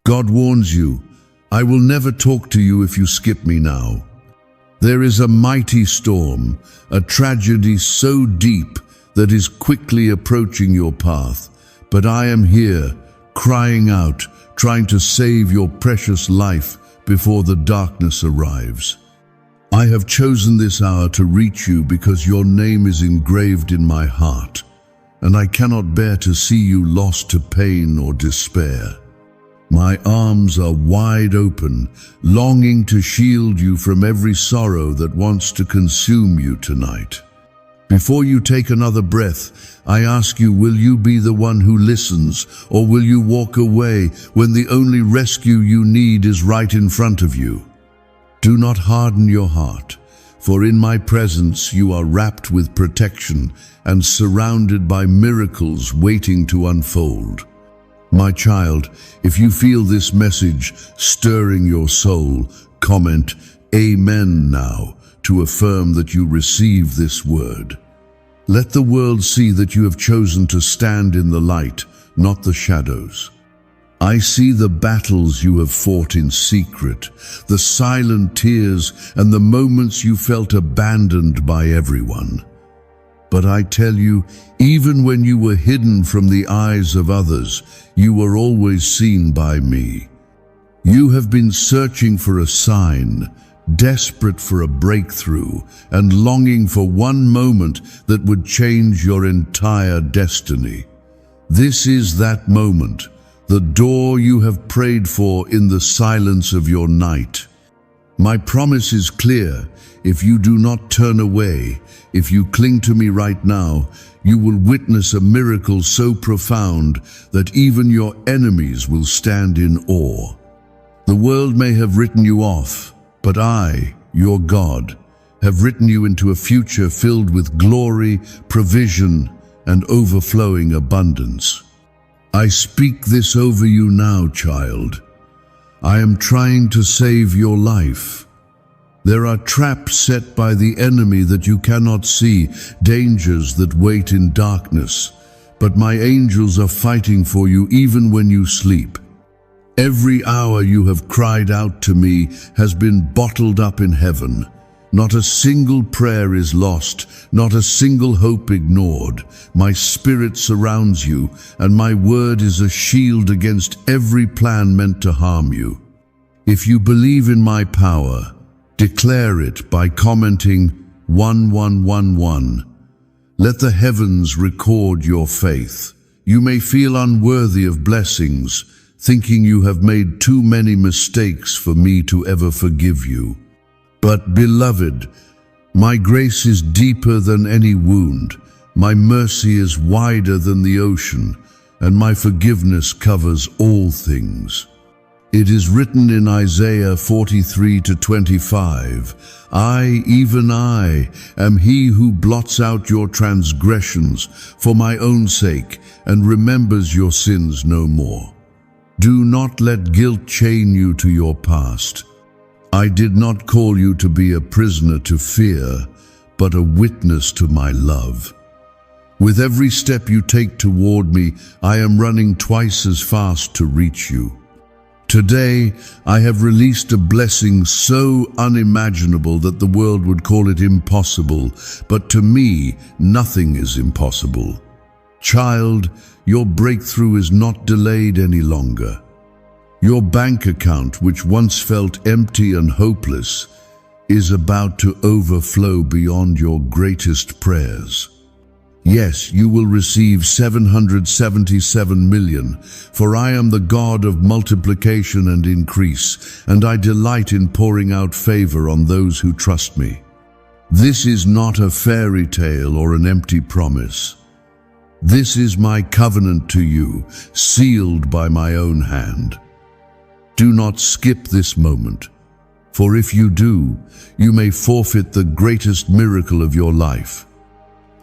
God warns you, I will never talk to you if you skip me now. There is a mighty storm, a tragedy so deep that is quickly approaching your path. But I am here, crying out, trying to save your precious life before the darkness arrives. I have chosen this hour to reach you because your name is engraved in my heart, and I cannot bear to see you lost to pain or despair. My arms are wide open, longing to shield you from every sorrow that wants to consume you tonight. Before you take another breath, I ask you, will you be the one who listens, or will you walk away when the only rescue you need is right in front of you? Do not harden your heart, for in my presence you are wrapped with protection and surrounded by miracles waiting to unfold. My child, if you feel this message stirring your soul, comment Amen now to affirm that you receive this word. Let the world see that you have chosen to stand in the light, not the shadows. I see the battles you have fought in secret, the silent tears and the moments you felt abandoned by everyone. But I tell you, even when you were hidden from the eyes of others, you were always seen by me. You have been searching for a sign, desperate for a breakthrough, and longing for one moment that would change your entire destiny. This is that moment, the door you have prayed for in the silence of your night. My promise is clear. If you do not turn away, if you cling to me right now, you will witness a miracle so profound that even your enemies will stand in awe. The world may have written you off, but I, your God, have written you into a future filled with glory, provision, and overflowing abundance. I speak this over you now, child. I am trying to save your life. There are traps set by the enemy that you cannot see, dangers that wait in darkness, but my angels are fighting for you even when you sleep. Every hour you have cried out to me has been bottled up in heaven. Not a single prayer is lost, not a single hope ignored. My spirit surrounds you, and my word is a shield against every plan meant to harm you. If you believe in my power, declare it by commenting 1111. Let the heavens record your faith. You may feel unworthy of blessings, thinking you have made too many mistakes for me to ever forgive you. But beloved, my grace is deeper than any wound, my mercy is wider than the ocean, and my forgiveness covers all things. It is written in Isaiah 43:25, I, even I, am he who blots out your transgressions for my own sake and remembers your sins no more. Do not let guilt chain you to your past. I did not call you to be a prisoner to fear, but a witness to my love. With every step you take toward me, I am running twice as fast to reach you. Today, I have released a blessing so unimaginable that the world would call it impossible, but to me, nothing is impossible. Child, your breakthrough is not delayed any longer. Your bank account, which once felt empty and hopeless, is about to overflow beyond your greatest prayers. Yes, you will receive 777 million, for I am the God of multiplication and increase, and I delight in pouring out favor on those who trust me. This is not a fairy tale or an empty promise. This is my covenant to you, sealed by my own hand. Do not skip this moment, for if you do, you may forfeit the greatest miracle of your life.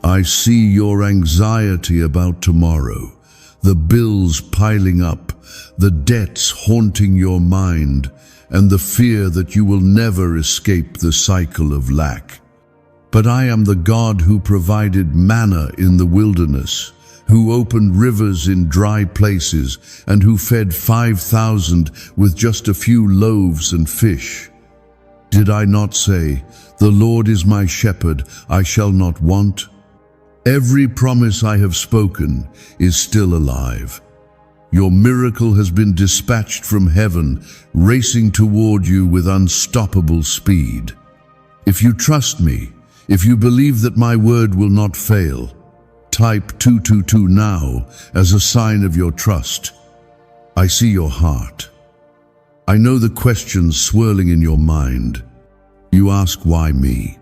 I see your anxiety about tomorrow, the bills piling up, the debts haunting your mind, and the fear that you will never escape the cycle of lack. But I am the God who provided manna in the wilderness, who opened rivers in dry places, and who fed 5,000 with just a few loaves and fish. Did I not say, "The Lord is my shepherd, I shall not want"? Every promise I have spoken is still alive. Your miracle has been dispatched from heaven, racing toward you with unstoppable speed. If you trust me, if you believe that my word will not fail, type 222 now as a sign of your trust. I see your heart. I know the questions swirling in your mind. You ask, why me?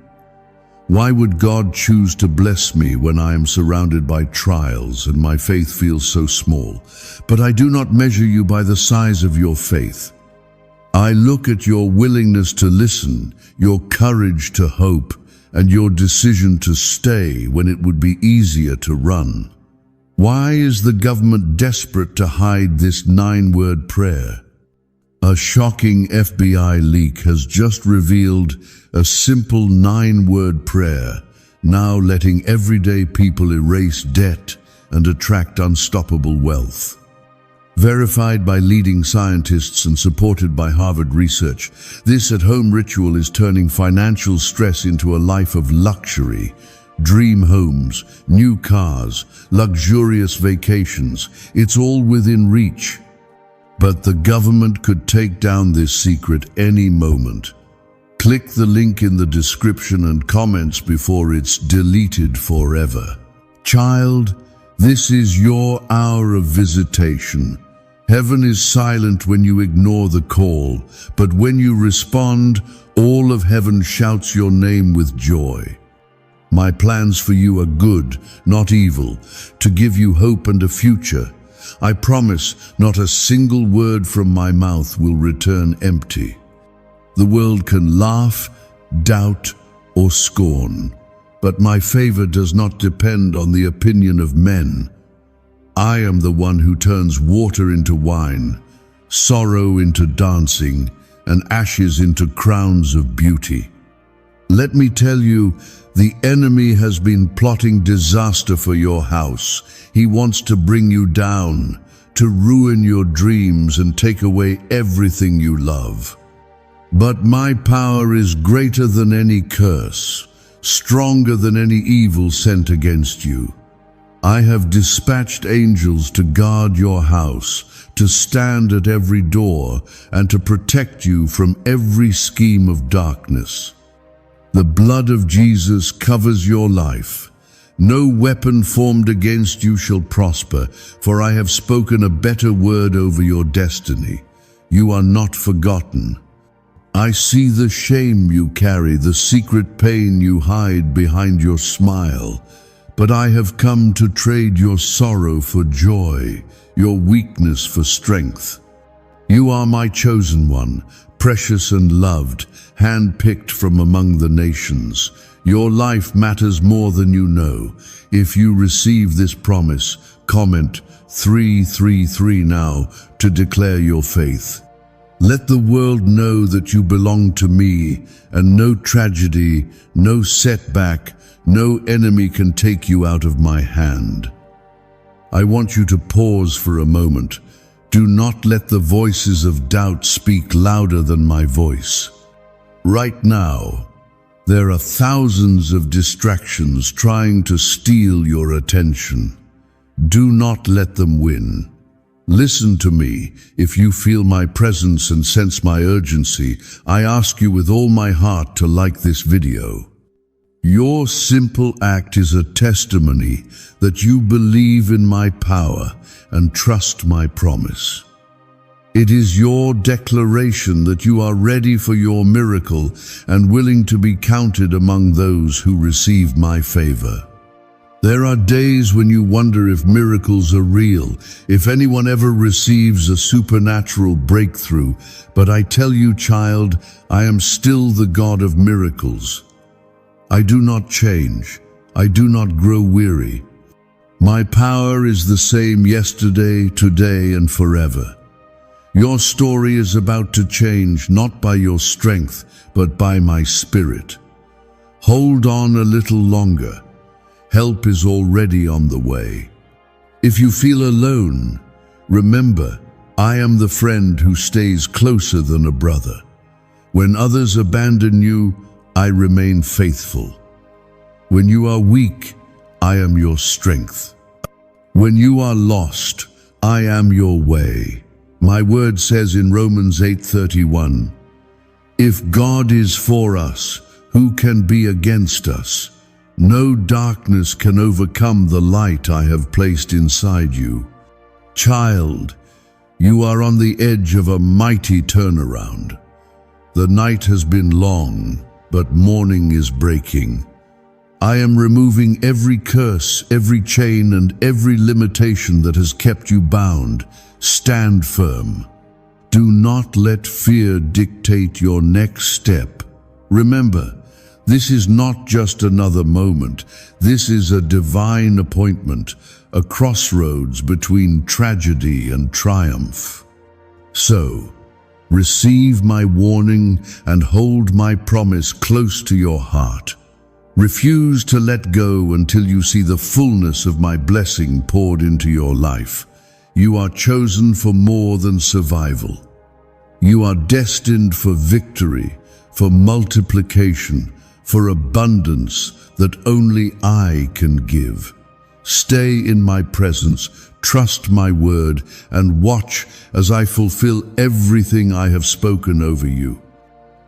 Why would God choose to bless me when I am surrounded by trials and my faith feels so small? But I do not measure you by the size of your faith. I look at your willingness to listen, your courage to hope, and your decision to stay when it would be easier to run. Why is the government desperate to hide this 9-word prayer? A shocking FBI leak has just revealed a simple 9-word prayer, now letting everyday people erase debt and attract unstoppable wealth. Verified by leading scientists and supported by Harvard research, this at-home ritual is turning financial stress into a life of luxury. Dream homes, new cars, luxurious vacations, it's all within reach. But the government could take down this secret any moment. Click the link in the description and comments before it's deleted forever. Child, this is your hour of visitation. Heaven is silent when you ignore the call, but when you respond, all of heaven shouts your name with joy. My plans for you are good, not evil, to give you hope and a future. I promise not a single word from my mouth will return empty. The world can laugh, doubt, or scorn, but my favor does not depend on the opinion of men. I am the one who turns water into wine, sorrow into dancing, and ashes into crowns of beauty. Let me tell you, the enemy has been plotting disaster for your house. He wants to bring you down, to ruin your dreams and take away everything you love. But my power is greater than any curse, stronger than any evil sent against you. I have dispatched angels to guard your house, to stand at every door, and to protect you from every scheme of darkness. The blood of Jesus covers your life. No weapon formed against you shall prosper, for I have spoken a better word over your destiny. You are not forgotten. I see the shame you carry, the secret pain you hide behind your smile. But I have come to trade your sorrow for joy, your weakness for strength. You are my chosen one, precious and loved, hand-picked from among the nations. Your life matters more than you know. If you receive this promise, comment 333 now to declare your faith. Let the world know that you belong to me, and no tragedy, no setback, no enemy can take you out of my hand. I want you to pause for a moment. Do not let the voices of doubt speak louder than my voice. Right now, there are thousands of distractions trying to steal your attention. Do not let them win. Listen to me. If you feel my presence and sense my urgency, I ask you with all my heart to like this video. Your simple act is a testimony that you believe in my power and trust my promise. It is your declaration that you are ready for your miracle and willing to be counted among those who receive my favor. There are days when you wonder if miracles are real, if anyone ever receives a supernatural breakthrough, but I tell you, child, I am still the God of miracles. I do not change. I do not grow weary. My power is the same yesterday, today, and forever. Your story is about to change, not by your strength, but by my spirit. Hold on a little longer. Help is already on the way. If you feel alone, remember, I am the friend who stays closer than a brother. When others abandon you, I remain faithful. When you are weak, I am your strength. When you are lost, I am your way. My word says in Romans 8:31, if God is for us, who can be against us? No darkness can overcome the light I have placed inside you. Child, you are on the edge of a mighty turnaround. The night has been long, but morning is breaking. I am removing every curse, every chain, and every limitation that has kept you bound. Stand firm. Do not let fear dictate your next step. Remember, this is not just another moment. This is a divine appointment, a crossroads between tragedy and triumph. So, receive my warning and hold my promise close to your heart. Refuse to let go until you see the fullness of my blessing poured into your life. You are chosen for more than survival. You are destined for victory, for multiplication, for abundance that only I can give. Stay in my presence, trust my word, and watch as I fulfill everything I have spoken over you.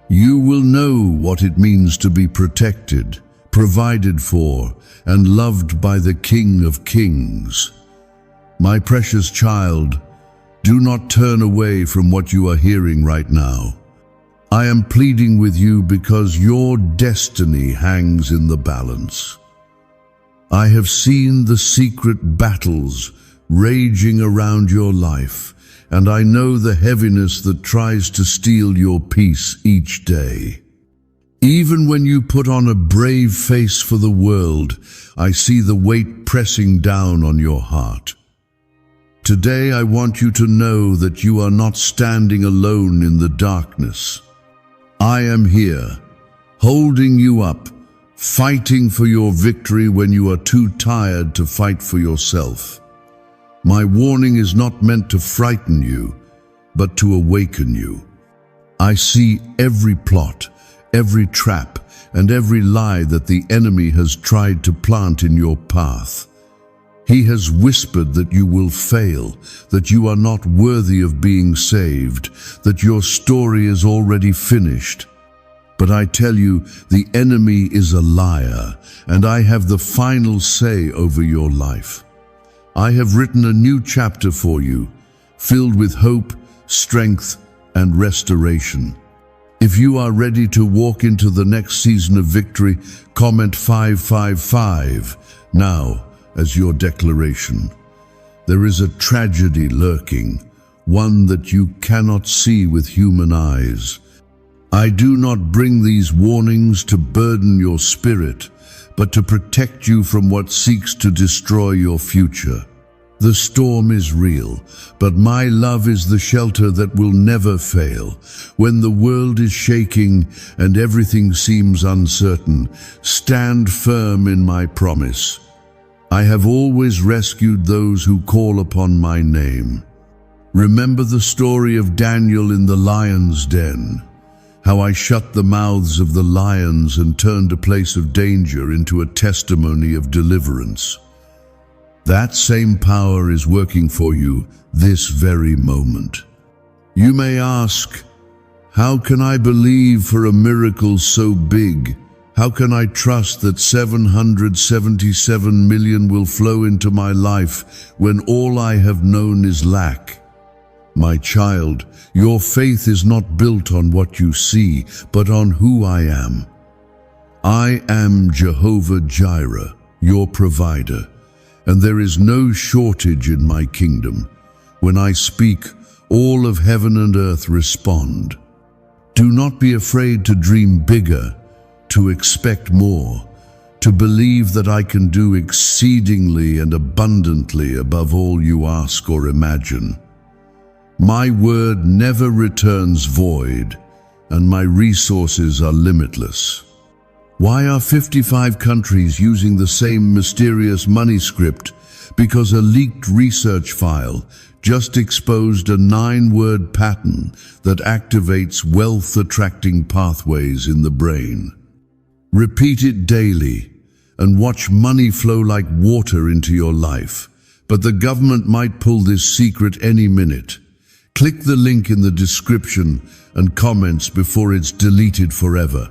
You will know what it means to be protected, provided for, and loved by the King of Kings. My precious child, do not turn away from what you are hearing right now. I am pleading with you because your destiny hangs in the balance. I have seen the secret battles raging around your life, and I know the heaviness that tries to steal your peace each day. Even when you put on a brave face for the world, I see the weight pressing down on your heart. Today I want you to know that you are not standing alone in the darkness. I am here, holding you up, fighting for your victory when you are too tired to fight for yourself. My warning is not meant to frighten you, but to awaken you. I see every plot, every trap, and every lie that the enemy has tried to plant in your path. He has whispered that you will fail, that you are not worthy of being saved, that your story is already finished. But I tell you, the enemy is a liar, and I have the final say over your life. I have written a new chapter for you, filled with hope, strength, and restoration. If you are ready to walk into the next season of victory, comment 555 now as your declaration. There is a tragedy lurking, one that you cannot see with human eyes. I do not bring these warnings to burden your spirit, but to protect you from what seeks to destroy your future. The storm is real, but my love is the shelter that will never fail. When the world is shaking and everything seems uncertain, stand firm in my promise. I have always rescued those who call upon my name. Remember the story of Daniel in the lion's den, how I shut the mouths of the lions and turned a place of danger into a testimony of deliverance. That same power is working for you this very moment. You may ask, how can I believe for a miracle so big? How can I trust that 777 million will flow into my life when all I have known is lack? My child, your faith is not built on what you see, but on who I am. I am Jehovah Jireh, your provider, and there is no shortage in my kingdom. When I speak, all of heaven and earth respond. Do not be afraid to dream bigger, to expect more, to believe that I can do exceedingly and abundantly above all you ask or imagine. My word never returns void, and my resources are limitless. Why are 55 countries using the same mysterious money script? because a leaked research file just exposed a 9-word pattern that activates wealth-attracting pathways in the brain. Repeat it daily and watch money flow like water into your life. But the government might pull this secret any minute. Click the link in the description and comments before it's deleted forever.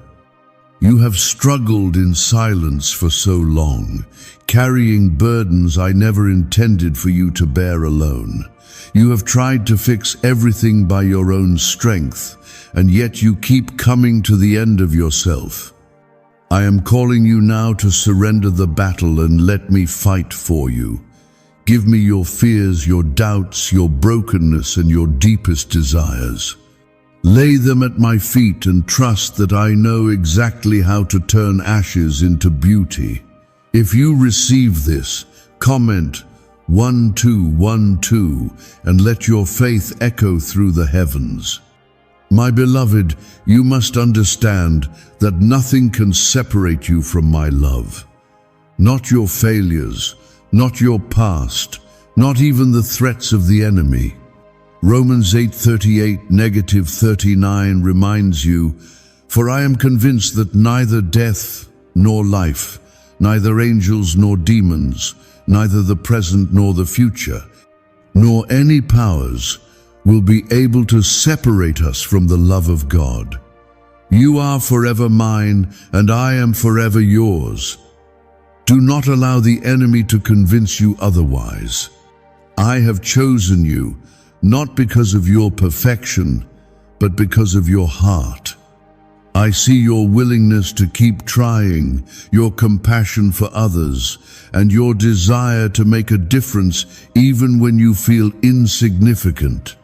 You have struggled in silence for so long, carrying burdens I never intended for you to bear alone. You have tried to fix everything by your own strength, and yet you keep coming to the end of yourself. I am calling you now to surrender the battle and let me fight for you. Give me your fears, your doubts, your brokenness, and your deepest desires. Lay them at my feet and trust that I know exactly how to turn ashes into beauty. If you receive this, comment 1212 and let your faith echo through the heavens. My beloved, you must understand that nothing can separate you from my love. Not your failures, not your past, not even the threats of the enemy. Romans 8:38-39 reminds you, "For I am convinced that neither death nor life, neither angels nor demons, neither the present nor the future, nor any powers will be able to separate us from the love of God. You are forever mine, and I am forever yours." Do not allow the enemy to convince you otherwise. I have chosen you, not because of your perfection, but because of your heart. I see your willingness to keep trying, your compassion for others, and your desire to make a difference even when you feel insignificant.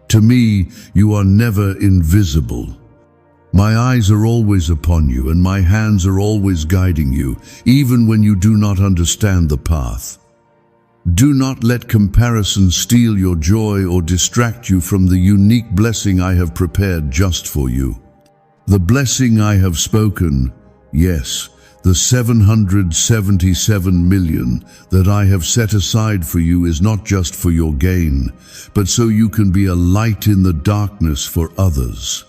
To me, you are never invisible. My eyes are always upon you, and my hands are always guiding you, even when you do not understand the path. Do not let comparison steal your joy or distract you from the unique blessing I have prepared just for you. The blessing I have spoken, yes, the 777 million that I have set aside for you is not just for your gain, but so you can be a light in the darkness for others.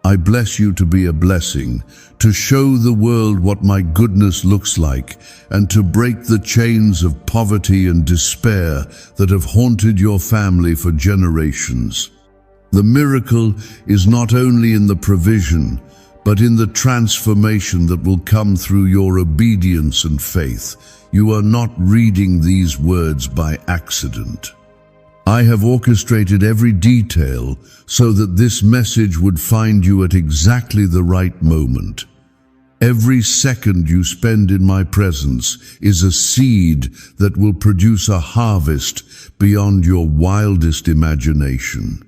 I bless you to be a blessing, to show the world what my goodness looks like, and to break the chains of poverty and despair that have haunted your family for generations. The miracle is not only in the provision, but in the transformation that will come through your obedience and faith. You are not reading these words by accident. I have orchestrated every detail so that this message would find you at exactly the right moment. Every second you spend in my presence is a seed that will produce a harvest beyond your wildest imagination.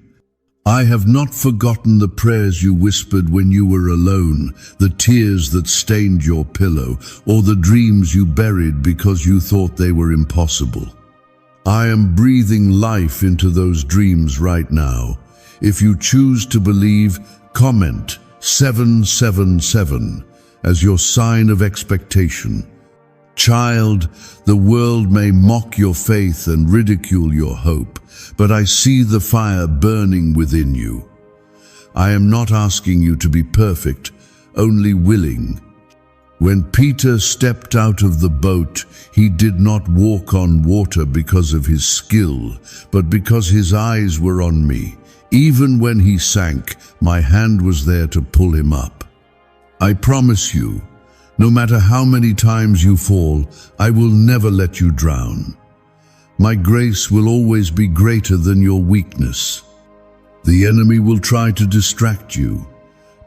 I have not forgotten the prayers you whispered when you were alone, the tears that stained your pillow, or the dreams you buried because you thought they were impossible. I am breathing life into those dreams right now. If you choose to believe, comment 777 as your sign of expectation. Child, the world may mock your faith and ridicule your hope, but I see the fire burning within you. I am not asking you to be perfect, only willing. When Peter stepped out of the boat, he did not walk on water because of his skill, but because his eyes were on me. Even when he sank, my hand was there to pull him up. I promise you, no matter how many times you fall, I will never let you drown. My grace will always be greater than your weakness. The enemy will try to distract you,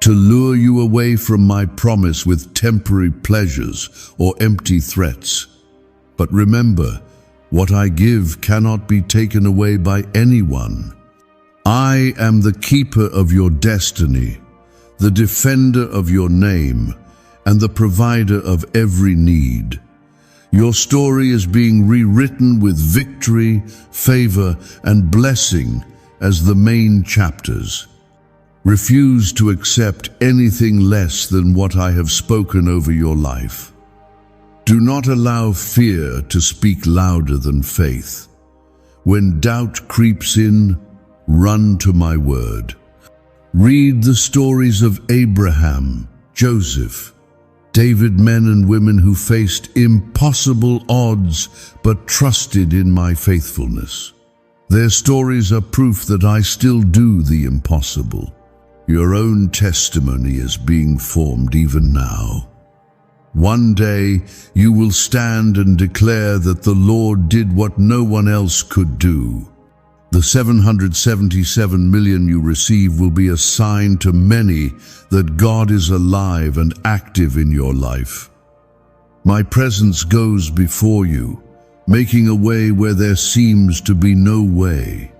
to lure you away from my promise with temporary pleasures or empty threats. But remember, what I give cannot be taken away by anyone. I am the keeper of your destiny, the defender of your name, and the provider of every need. Your story is being rewritten with victory, favor, and blessing as the main chapters. Refuse to accept anything less than what I have spoken over your life. Do not allow fear to speak louder than faith. When doubt creeps in, run to my word. Read the stories of Abraham, Joseph, David, men and women who faced impossible odds but trusted in my faithfulness. Their stories are proof that I still do the impossible. Your own testimony is being formed even now. One day you will stand and declare that the Lord did what no one else could do. The 777 million you receive will be a sign to many that God is alive and active in your life. My presence goes before you, making a way where there seems to be no way.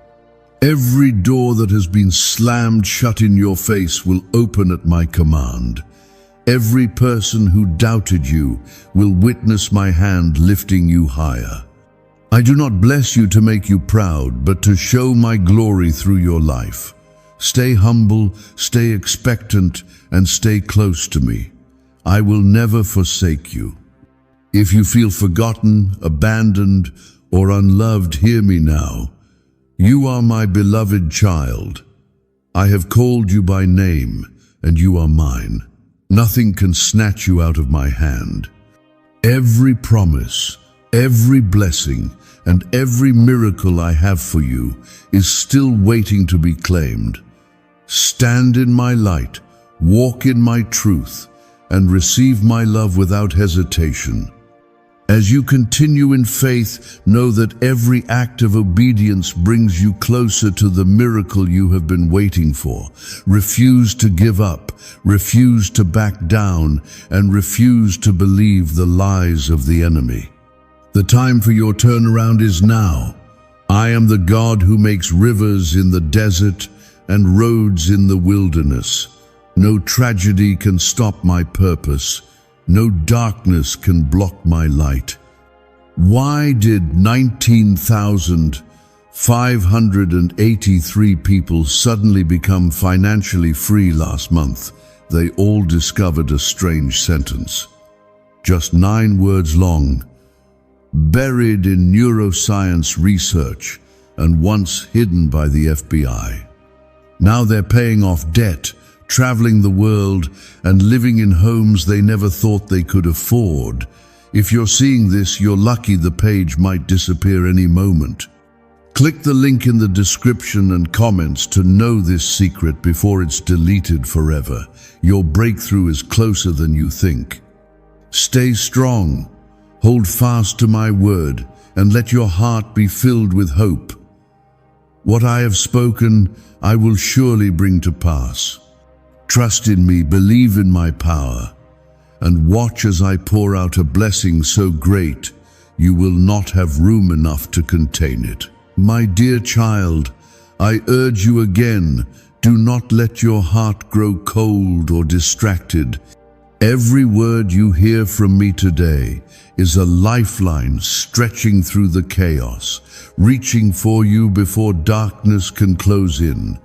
Every door that has been slammed shut in your face will open at my command. Every person who doubted you will witness my hand lifting you higher. I do not bless you to make you proud, but to show my glory through your life. Stay humble, stay expectant, and stay close to me. I will never forsake you. If you feel forgotten, abandoned, or unloved, hear me now. You are my beloved child. I have called you by name, and you are mine. Nothing can snatch you out of my hand. Every promise, every blessing, and every miracle I have for you is still waiting to be claimed. Stand in my light, walk in my truth, and receive my love without hesitation. As you continue in faith, know that every act of obedience brings you closer to the miracle you have been waiting for. Refuse to give up, refuse to back down, and refuse to believe the lies of the enemy. The time for your turnaround is now. I am the God who makes rivers in the desert and roads in the wilderness. No tragedy can stop my purpose. No darkness can block my light. Why did 19,583 people suddenly become financially free last month? They all discovered a strange sentence. Just 9 words long, buried in neuroscience research and once hidden by the FBI. Now they're paying off debt, traveling the world, and living in homes they never thought they could afford. If you're seeing this, you're lucky. The page might disappear any moment. Click the link in the description and comments to know this secret before it's deleted forever. Your breakthrough is closer than you think. Stay strong, hold fast to my word, and let your heart be filled with hope. What I have spoken, I will surely bring to pass. Trust in me, believe in my power, and watch as I pour out a blessing so great you will not have room enough to contain it. My dear child, I urge you again, do not let your heart grow cold or distracted. Every word you hear from me today is a lifeline stretching through the chaos, reaching for you before darkness can close in.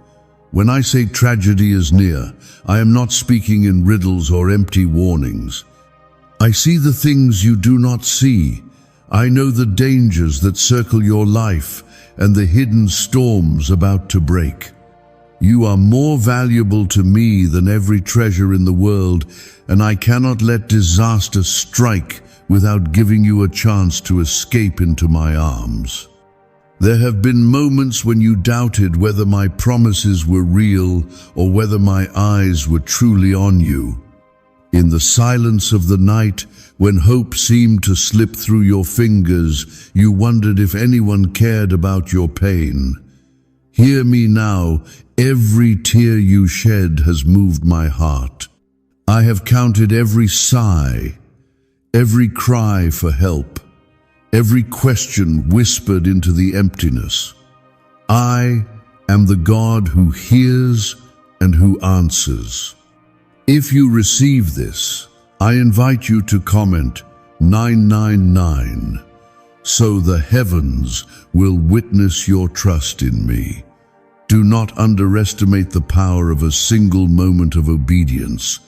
When I say tragedy is near, I am not speaking in riddles or empty warnings. I see the things you do not see. I know the dangers that circle your life and the hidden storms about to break. You are more valuable to me than every treasure in the world, and I cannot let disaster strike without giving you a chance to escape into my arms. There have been moments when you doubted whether my promises were real or whether my eyes were truly on you. In the silence of the night, when hope seemed to slip through your fingers, you wondered if anyone cared about your pain. Hear me now, every tear you shed has moved my heart. I have counted every sigh, every cry for help, every question whispered into the emptiness. I am the God who hears and who answers. If you receive this, I invite you to comment 999, so the heavens will witness your trust in me. Do not underestimate the power of a single moment of obedience.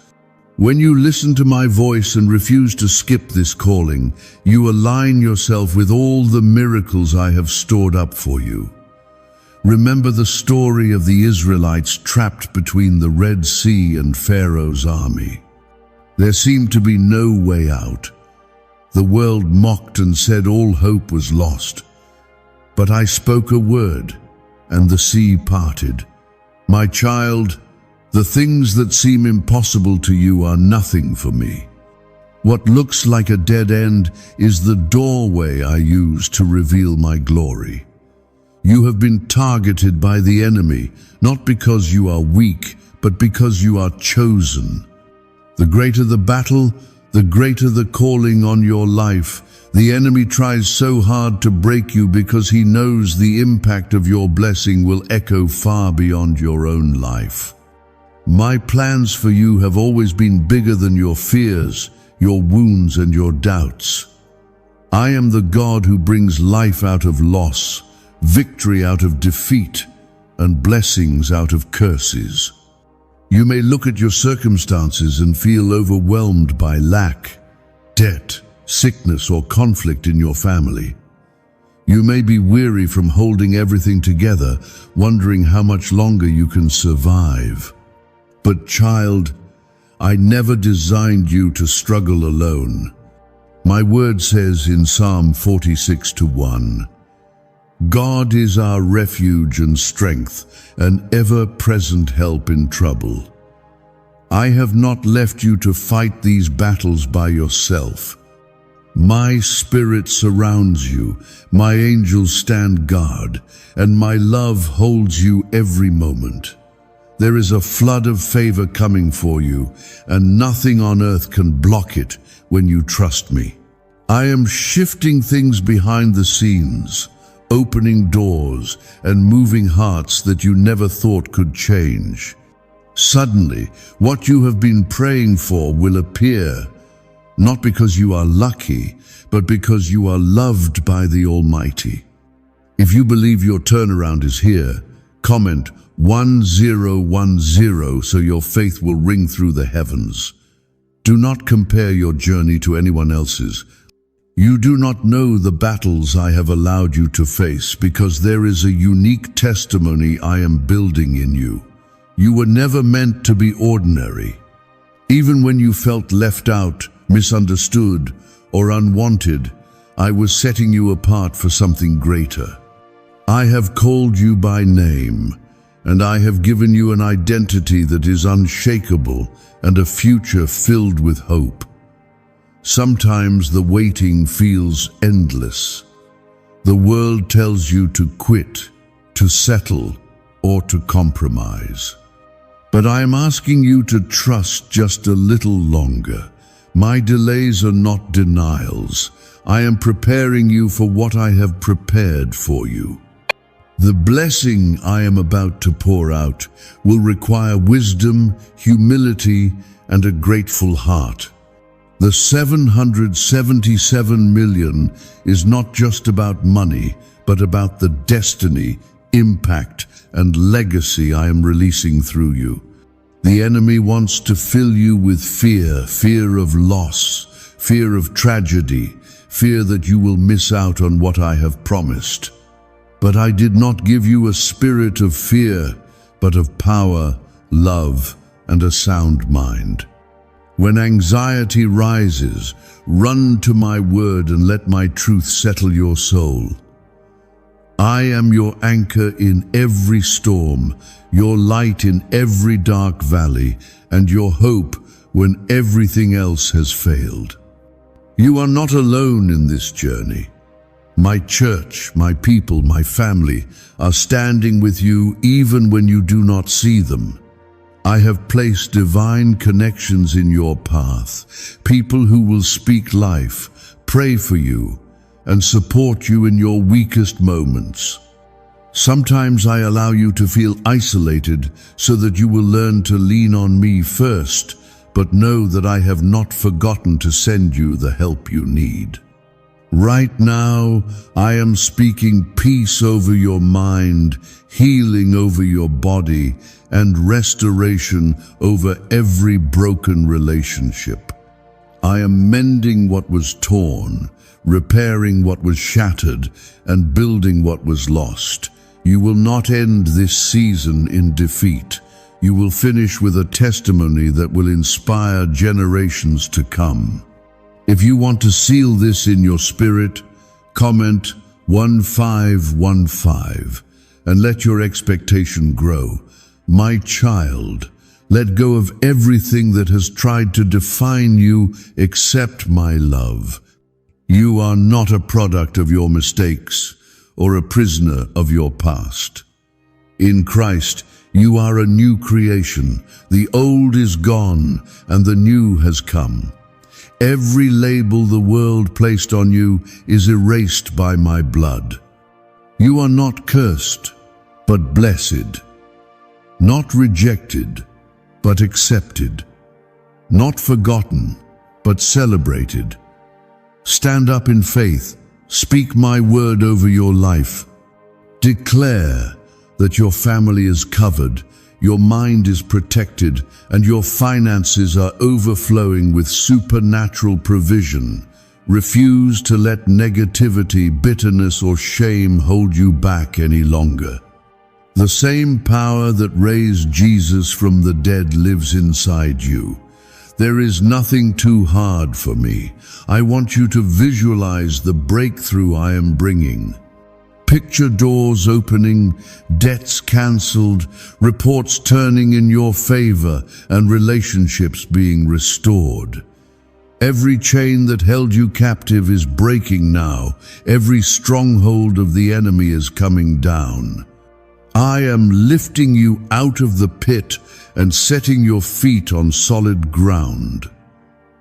When you listen to my voice and refuse to skip this calling, you align yourself with all the miracles I have stored up for you. Remember the story of the Israelites trapped between the Red Sea and Pharaoh's army. There seemed to be no way out. The world mocked and said all hope was lost. But I spoke a word, and the sea parted. My child, the things that seem impossible to you are nothing for me. What looks like a dead end is the doorway I use to reveal my glory. You have been targeted by the enemy, not because you are weak, but because you are chosen. The greater the battle, the greater the calling on your life. The enemy tries so hard to break you because he knows the impact of your blessing will echo far beyond your own life. My plans for you have always been bigger than your fears, your wounds, and your doubts. I am the God who brings life out of loss, victory out of defeat, and blessings out of curses. You may look at your circumstances and feel overwhelmed by lack, debt, sickness, or conflict in your family. You may be weary from holding everything together, wondering how much longer you can survive. But child, I never designed you to struggle alone. My word says in Psalm 46:1, God is our refuge and strength, an ever-present help in trouble. I have not left you to fight these battles by yourself. My spirit surrounds you, my angels stand guard, and my love holds you every moment. There is a flood of favor coming for you, and nothing on earth can block it when you trust me. I am shifting things behind the scenes, opening doors and moving hearts that you never thought could change. Suddenly, what you have been praying for will appear, not because you are lucky, but because you are loved by the Almighty. If you believe your turnaround is here, comment 1010 so your faith will ring through the heavens. Do not compare your journey to anyone else's. You do not know the battles I have allowed you to face because there is a unique testimony I am building in you. You were never meant to be ordinary. Even when you felt left out, misunderstood, or unwanted, I was setting you apart for something greater. I have called you by name, and I have given you an identity that is unshakable and a future filled with hope. Sometimes the waiting feels endless. The world tells you to quit, to settle, or to compromise. But I am asking you to trust just a little longer. My delays are not denials. I am preparing you for what I have prepared for you. The blessing I am about to pour out will require wisdom, humility, and a grateful heart. The 777 million is not just about money, but about the destiny, impact, and legacy I am releasing through you. The enemy wants to fill you with fear, fear of loss, fear of tragedy, fear that you will miss out on what I have promised. But I did not give you a spirit of fear, but of power, love, and a sound mind. When anxiety rises, run to my word and let my truth settle your soul. I am your anchor in every storm, your light in every dark valley, and your hope when everything else has failed. You are not alone in this journey. My church, my people, my family are standing with you even when you do not see them. I have placed divine connections in your path, people who will speak life, pray for you, and support you in your weakest moments. Sometimes I allow you to feel isolated so that you will learn to lean on me first, but know that I have not forgotten to send you the help you need. Right now, I am speaking peace over your mind, healing over your body, and restoration over every broken relationship. I am mending what was torn, repairing what was shattered, and building what was lost. You will not end this season in defeat. You will finish with a testimony that will inspire generations to come. If you want to seal this in your spirit, comment 1515 and let your expectation grow. My child, let go of everything that has tried to define you except my love. You are not a product of your mistakes or a prisoner of your past. In Christ, you are a new creation. The old is gone and the new has come. Every label the world placed on you is erased by my blood. You are not cursed, but blessed. Not rejected, but accepted. Not forgotten, but celebrated. Stand up in faith. Speak my word over your life. Declare that your family is covered, your mind is protected, and your finances are overflowing with supernatural provision. Refuse to let negativity, bitterness, or shame hold you back any longer. The same power that raised Jesus from the dead lives inside you. There is nothing too hard for me. I want you to visualize the breakthrough I am bringing. Picture doors opening, debts cancelled, reports turning in your favor, and relationships being restored. Every chain that held you captive is breaking now. Every stronghold of the enemy is coming down. I am lifting you out of the pit and setting your feet on solid ground.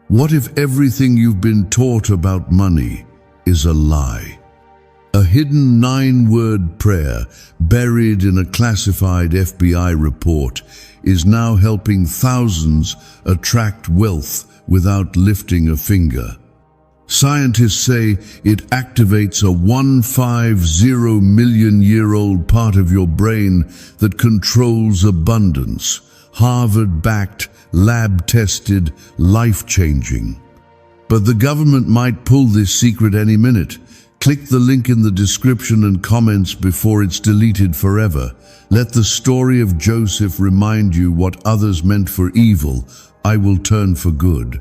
What if everything you've been taught about money is a lie? A hidden 9-word prayer buried in a classified FBI report is now helping thousands attract wealth without lifting a finger. Scientists say it activates a 150 million-year-old part of your brain that controls abundance. Harvard-backed, lab-tested, life-changing. But the government might pull this secret any minute. Click the link in the description and comments before it's deleted forever. Let the story of Joseph remind you what others meant for evil, I will turn for good.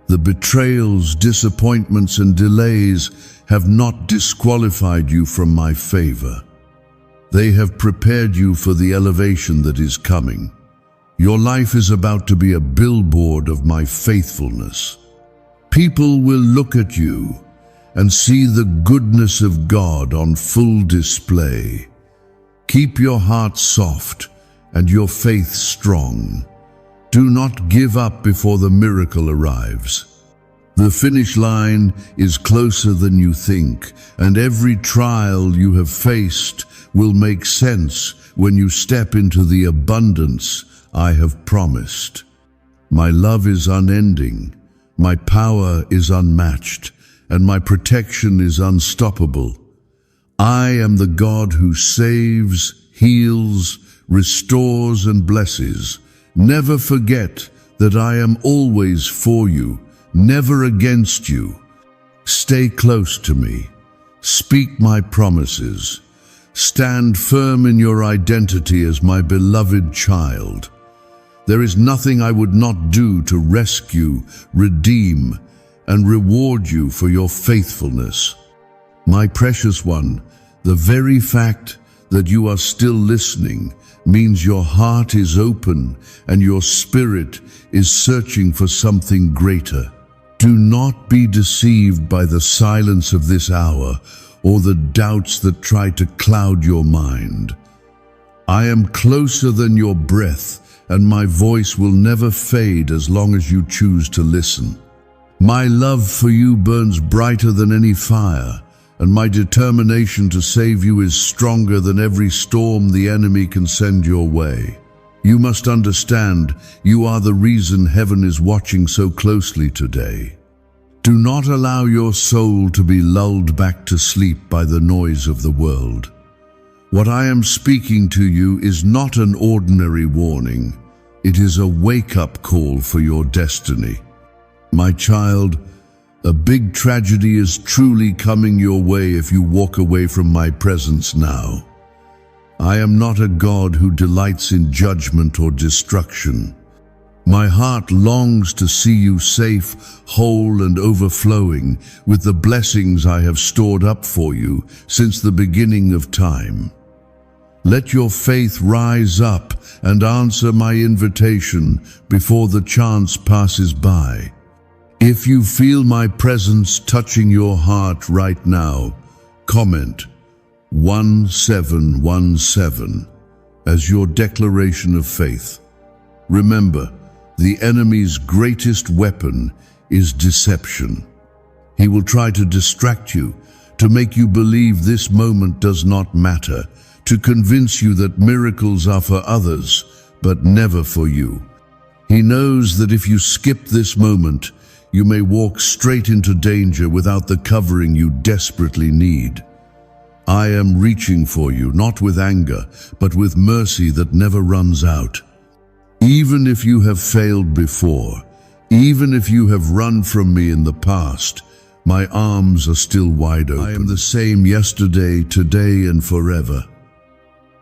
The betrayals, disappointments, and delays have not disqualified you from my favor. They have prepared you for the elevation that is coming. Your life is about to be a billboard of my faithfulness. People will look at you and see the goodness of God on full display. Keep your heart soft and your faith strong. Do not give up before the miracle arrives. The finish line is closer than you think, and every trial you have faced will make sense when you step into the abundance I have promised. My love is unending, my power is unmatched, and my protection is unstoppable. I am the God who saves, heals, restores, and blesses. Never forget that I am always for you, never against you. Stay close to me. Speak my promises. Stand firm in your identity as my beloved child. There is nothing I would not do to rescue, redeem, and reward you for your faithfulness. My precious one, the very fact that you are still listening means your heart is open and your spirit is searching for something greater. Do not be deceived by the silence of this hour or the doubts that try to cloud your mind. I am closer than your breath, and my voice will never fade as long as you choose to listen. My love for you burns brighter than any fire, and my determination to save you is stronger than every storm the enemy can send your way. You must understand, you are the reason heaven is watching so closely today. Do not allow your soul to be lulled back to sleep by the noise of the world. What I am speaking to you is not an ordinary warning. It is a wake-up call for your destiny. My child, a big tragedy is truly coming your way if you walk away from my presence now. I am not a God who delights in judgment or destruction. My heart longs to see you safe, whole, and overflowing with the blessings I have stored up for you since the beginning of time. Let your faith rise up and answer my invitation before the chance passes by. If you feel my presence touching your heart right now, comment 1717 as your declaration of faith. Remember, the enemy's greatest weapon is deception. He will try to distract you, to make you believe this moment does not matter, to convince you that miracles are for others, but never for you. He knows that if you skip this moment, you may walk straight into danger without the covering you desperately need. I am reaching for you, not with anger, but with mercy that never runs out. Even if you have failed before, even if you have run from me in the past, my arms are still wide open. I am the same yesterday, today, and forever.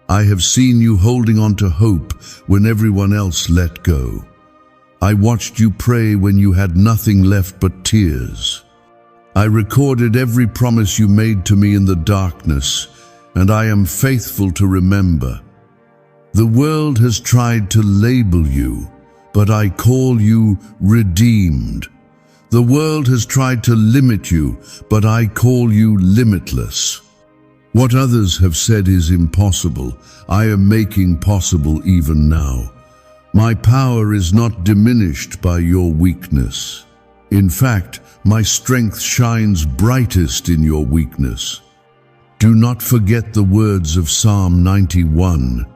I have seen you holding on to hope when everyone else let go. I watched you pray when you had nothing left but tears. I recorded every promise you made to me in the darkness, and I am faithful to remember. The world has tried to label you, but I call you redeemed. The world has tried to limit you, but I call you limitless. What others have said is impossible, I am making possible even now. My power is not diminished by your weakness. In fact, my strength shines brightest in your weakness. Do not forget the words of Psalm 91.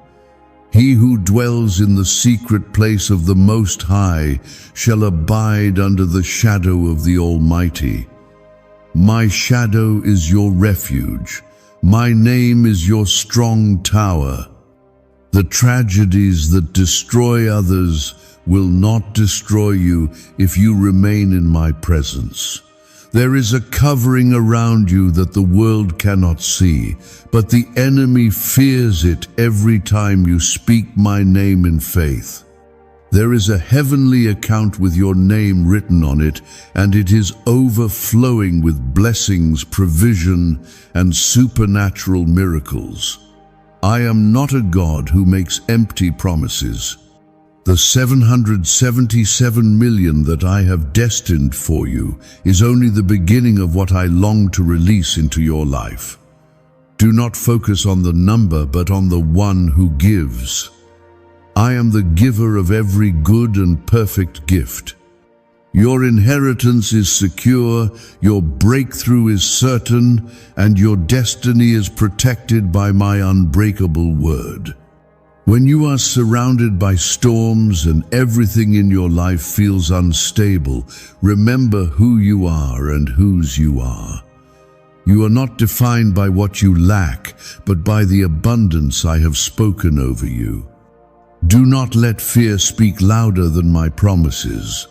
He who dwells in the secret place of the Most High shall abide under the shadow of the Almighty. My shadow is your refuge. My name is your strong tower. The tragedies that destroy others will not destroy you if you remain in my presence. There is a covering around you that the world cannot see, but the enemy fears it every time you speak my name in faith. There is a heavenly account with your name written on it, and it is overflowing with blessings, provision, and supernatural miracles. I am not a God who makes empty promises. The 777 million that I have destined for you is only the beginning of what I long to release into your life. Do not focus on the number, but on the one who gives. I am the giver of every good and perfect gift. Your inheritance is secure, your breakthrough is certain, and your destiny is protected by my unbreakable word. When you are surrounded by storms and everything in your life feels unstable, remember who you are and whose you are. You are not defined by what you lack, but by the abundance I have spoken over you. Do not let fear speak louder than my promises.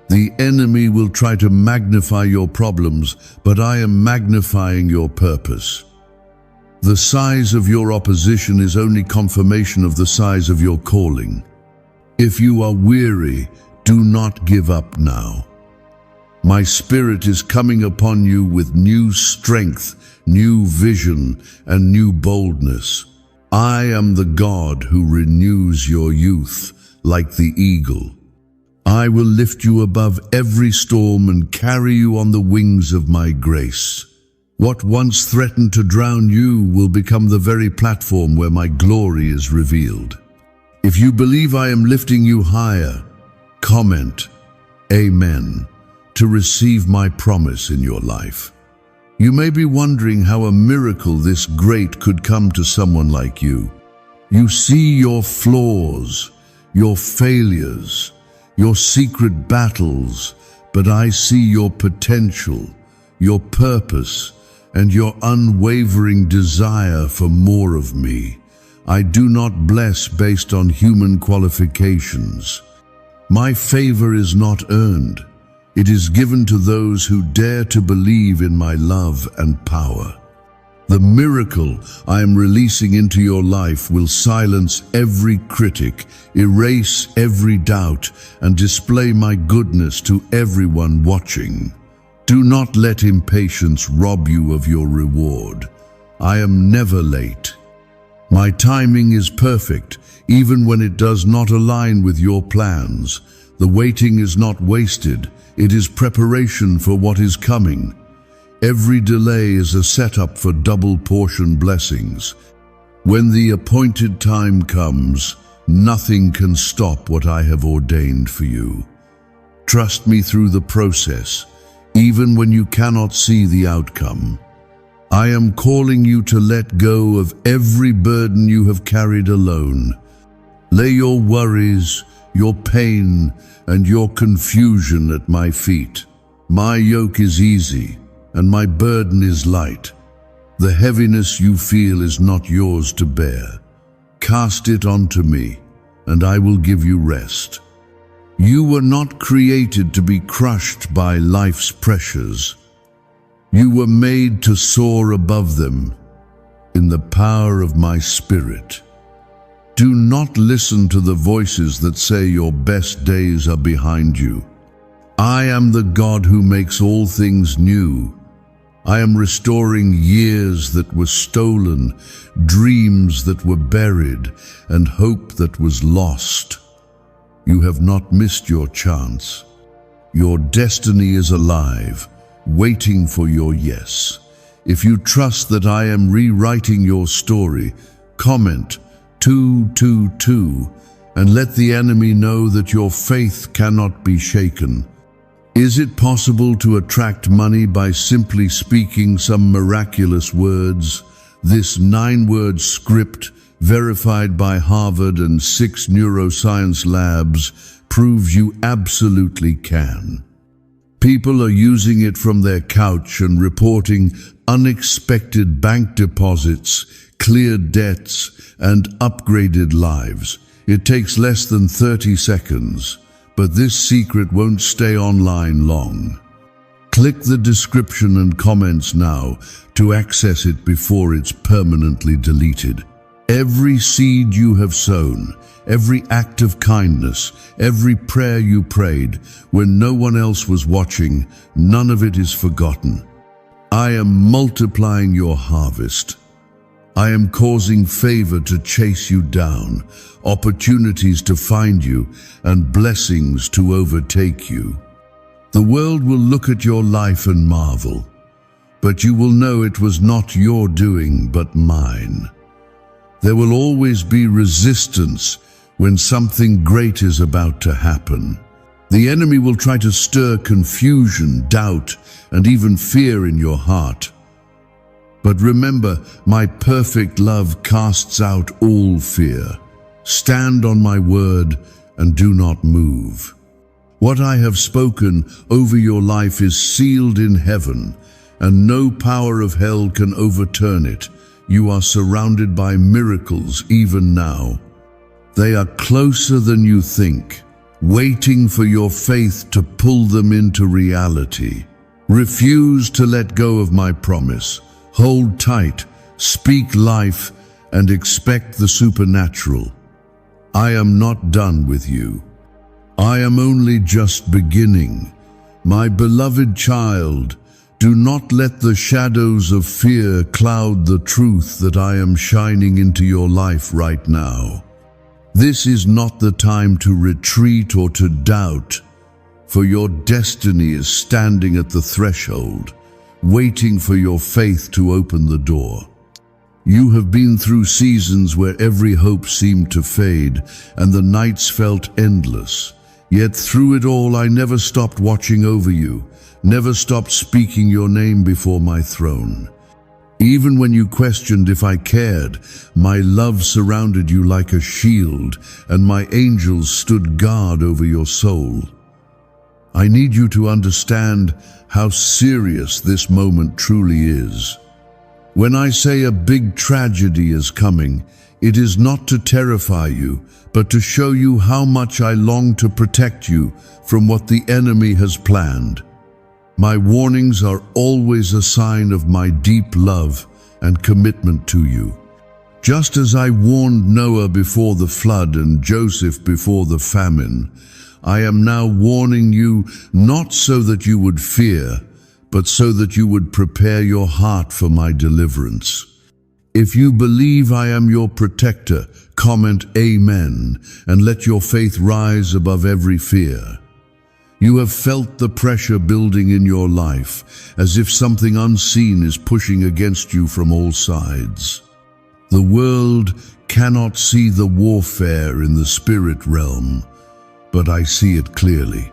The enemy will try to magnify your problems, but I am magnifying your purpose. The size of your opposition is only confirmation of the size of your calling. If you are weary, do not give up now. My Spirit is coming upon you with new strength, new vision, and new boldness. I am the God who renews your youth like the eagle. I will lift you above every storm and carry you on the wings of my grace. What once threatened to drown you will become the very platform where my glory is revealed. If you believe I am lifting you higher, comment Amen to receive my promise in your life. You may be wondering how a miracle this great could come to someone like you. You see your flaws, your failures, your secret battles, but I see your potential, your purpose, and your unwavering desire for more of me. I do not bless based on human qualifications. My favor is not earned. It is given to those who dare to believe in my love and power. The miracle I am releasing into your life will silence every critic, erase every doubt, and display my goodness to everyone watching. Do not let impatience rob you of your reward. I am never late. My timing is perfect, even when it does not align with your plans. The waiting is not wasted. It is preparation for what is coming. Every delay is a setup for double portion blessings. When the appointed time comes, nothing can stop what I have ordained for you. Trust me through the process, even when you cannot see the outcome. I am calling you to let go of every burden you have carried alone. Lay your worries, your pain, and your confusion at my feet. My yoke is easy, and my burden is light. The heaviness you feel is not yours to bear. Cast it onto me, and I will give you rest. You were not created to be crushed by life's pressures. You were made to soar above them in the power of my Spirit. Do not listen to the voices that say your best days are behind you. I am the God who makes all things new. I am restoring years that were stolen, dreams that were buried, and hope that was lost. You have not missed your chance. Your destiny is alive, waiting for your yes. If you trust that I am rewriting your story, comment 222 and let the enemy know that your faith cannot be shaken. Is it possible to attract money by simply speaking some miraculous words? This 9-word script, verified by Harvard and 6 neuroscience labs, proves you absolutely can. People are using it from their couch and reporting unexpected bank deposits, cleared debts, and upgraded lives. It takes less than 30 seconds. But this secret won't stay online long. Click the description and comments now to access it before it's permanently deleted. Every seed you have sown, every act of kindness, every prayer you prayed when no one else was watching, none of it is forgotten. I am multiplying your harvest. I am causing favor to chase you down, opportunities to find you, and blessings to overtake you. The world will look at your life and marvel, but you will know it was not your doing but mine. There will always be resistance when something great is about to happen. The enemy will try to stir confusion, doubt, and even fear in your heart. But remember, my perfect love casts out all fear. Stand on my word and do not move. What I have spoken over your life is sealed in heaven, and no power of hell can overturn it. You are surrounded by miracles even now. They are closer than you think, waiting for your faith to pull them into reality. Refuse to let go of my promise. Hold tight, speak life, and expect the supernatural. I am not done with you. I am only just beginning. My beloved child, do not let the shadows of fear cloud the truth that I am shining into your life right now. This is not the time to retreat or to doubt, for your destiny is standing at the threshold, waiting for your faith to open the door. You have been through seasons where every hope seemed to fade and the nights felt endless. Yet through it all, I never stopped watching over you, never stopped speaking your name before my throne. Even when you questioned if I cared, my love surrounded you like a shield, and my angels stood guard over your soul. I need you to understand how serious this moment truly is. When I say a big tragedy is coming, it is not to terrify you, but to show you how much I long to protect you from what the enemy has planned. My warnings are always a sign of my deep love and commitment to you. Just as I warned Noah before the flood and Joseph before the famine, I am now warning you not so that you would fear, but so that you would prepare your heart for my deliverance. If you believe I am your protector, comment Amen, and let your faith rise above every fear. You have felt the pressure building in your life, as if something unseen is pushing against you from all sides. The world cannot see the warfare in the spirit realm, but I see it clearly.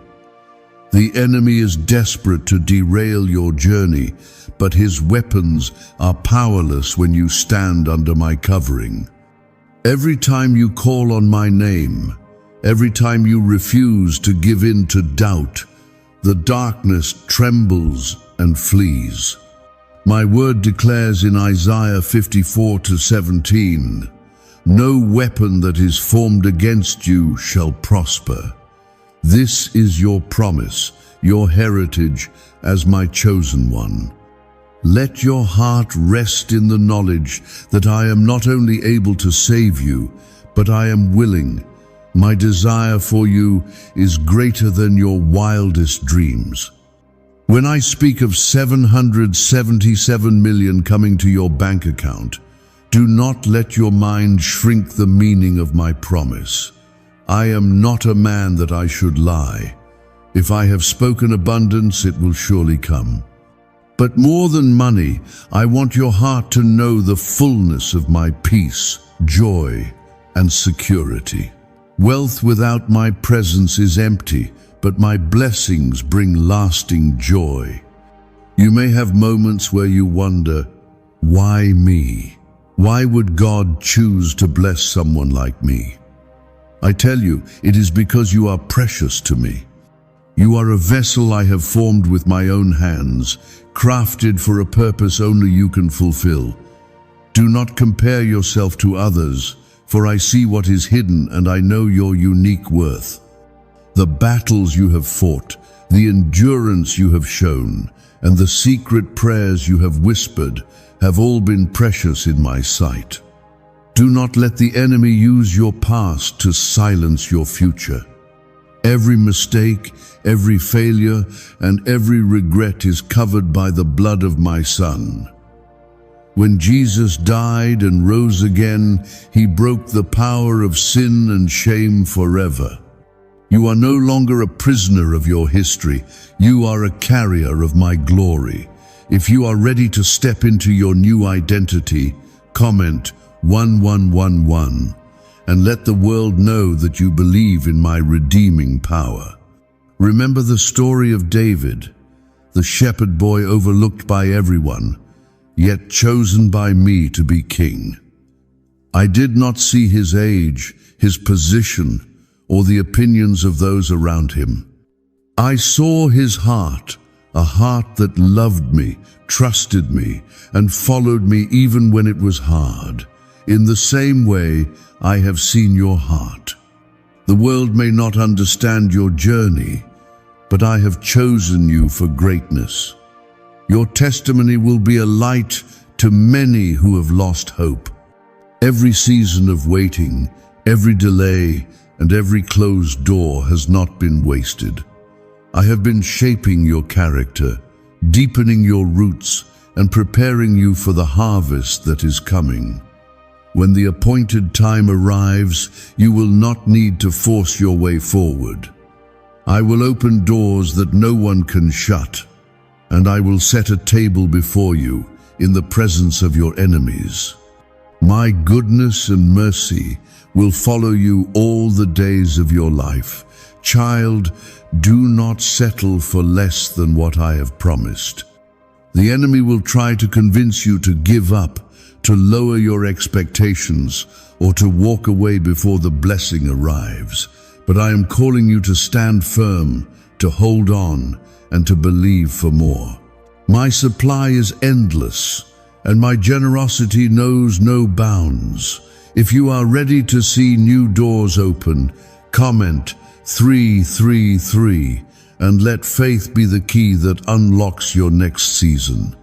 The enemy is desperate to derail your journey, but his weapons are powerless when you stand under my covering. Every time you call on my name, every time you refuse to give in to doubt, the darkness trembles and flees. My word declares in Isaiah 54:17, "No weapon that is formed against you shall prosper." This is your promise, your heritage as my chosen one. Let your heart rest in the knowledge that I am not only able to save you, but I am willing. My desire for you is greater than your wildest dreams. When I speak of 777 million coming to your bank account, do not let your mind shrink the meaning of my promise. I am not a man that I should lie. If I have spoken abundance, it will surely come. But more than money, I want your heart to know the fullness of my peace, joy, and security. Wealth without my presence is empty, but my blessings bring lasting joy. You may have moments where you wonder, why me? Why would God choose to bless someone like me? I tell you, it is because you are precious to me. You are a vessel I have formed with my own hands, crafted for a purpose only you can fulfill. Do not compare yourself to others, for I see what is hidden and I know your unique worth. The battles you have fought, the endurance you have shown, and the secret prayers you have whispered have all been precious in my sight. Do not let the enemy use your past to silence your future. Every mistake, every failure, and every regret is covered by the blood of my Son. When Jesus died and rose again, he broke the power of sin and shame forever. You are no longer a prisoner of your history. You are a carrier of my glory. If you are ready to step into your new identity, comment 1111 and let the world know that you believe in my redeeming power. Remember the story of David, the shepherd boy overlooked by everyone, yet chosen by me to be king. I did not see his age, his position, or the opinions of those around him. I saw his heart, a heart that loved me, trusted me, and followed me even when it was hard. In the same way, I have seen your heart. The world may not understand your journey, but I have chosen you for greatness. Your testimony will be a light to many who have lost hope. Every season of waiting, every delay, and every closed door has not been wasted. I have been shaping your character, deepening your roots, and preparing you for the harvest that is coming. When the appointed time arrives, you will not need to force your way forward. I will open doors that no one can shut, and I will set a table before you in the presence of your enemies. My goodness and mercy will follow you all the days of your life. Child, do not settle for less than what I have promised. The enemy will try to convince you to give up, to lower your expectations, or to walk away before the blessing arrives. But I am calling you to stand firm, to hold on and to believe for more. My supply is endless, and my generosity knows no bounds. If you are ready to see new doors open, comment 333 and let faith be the key that unlocks your next season.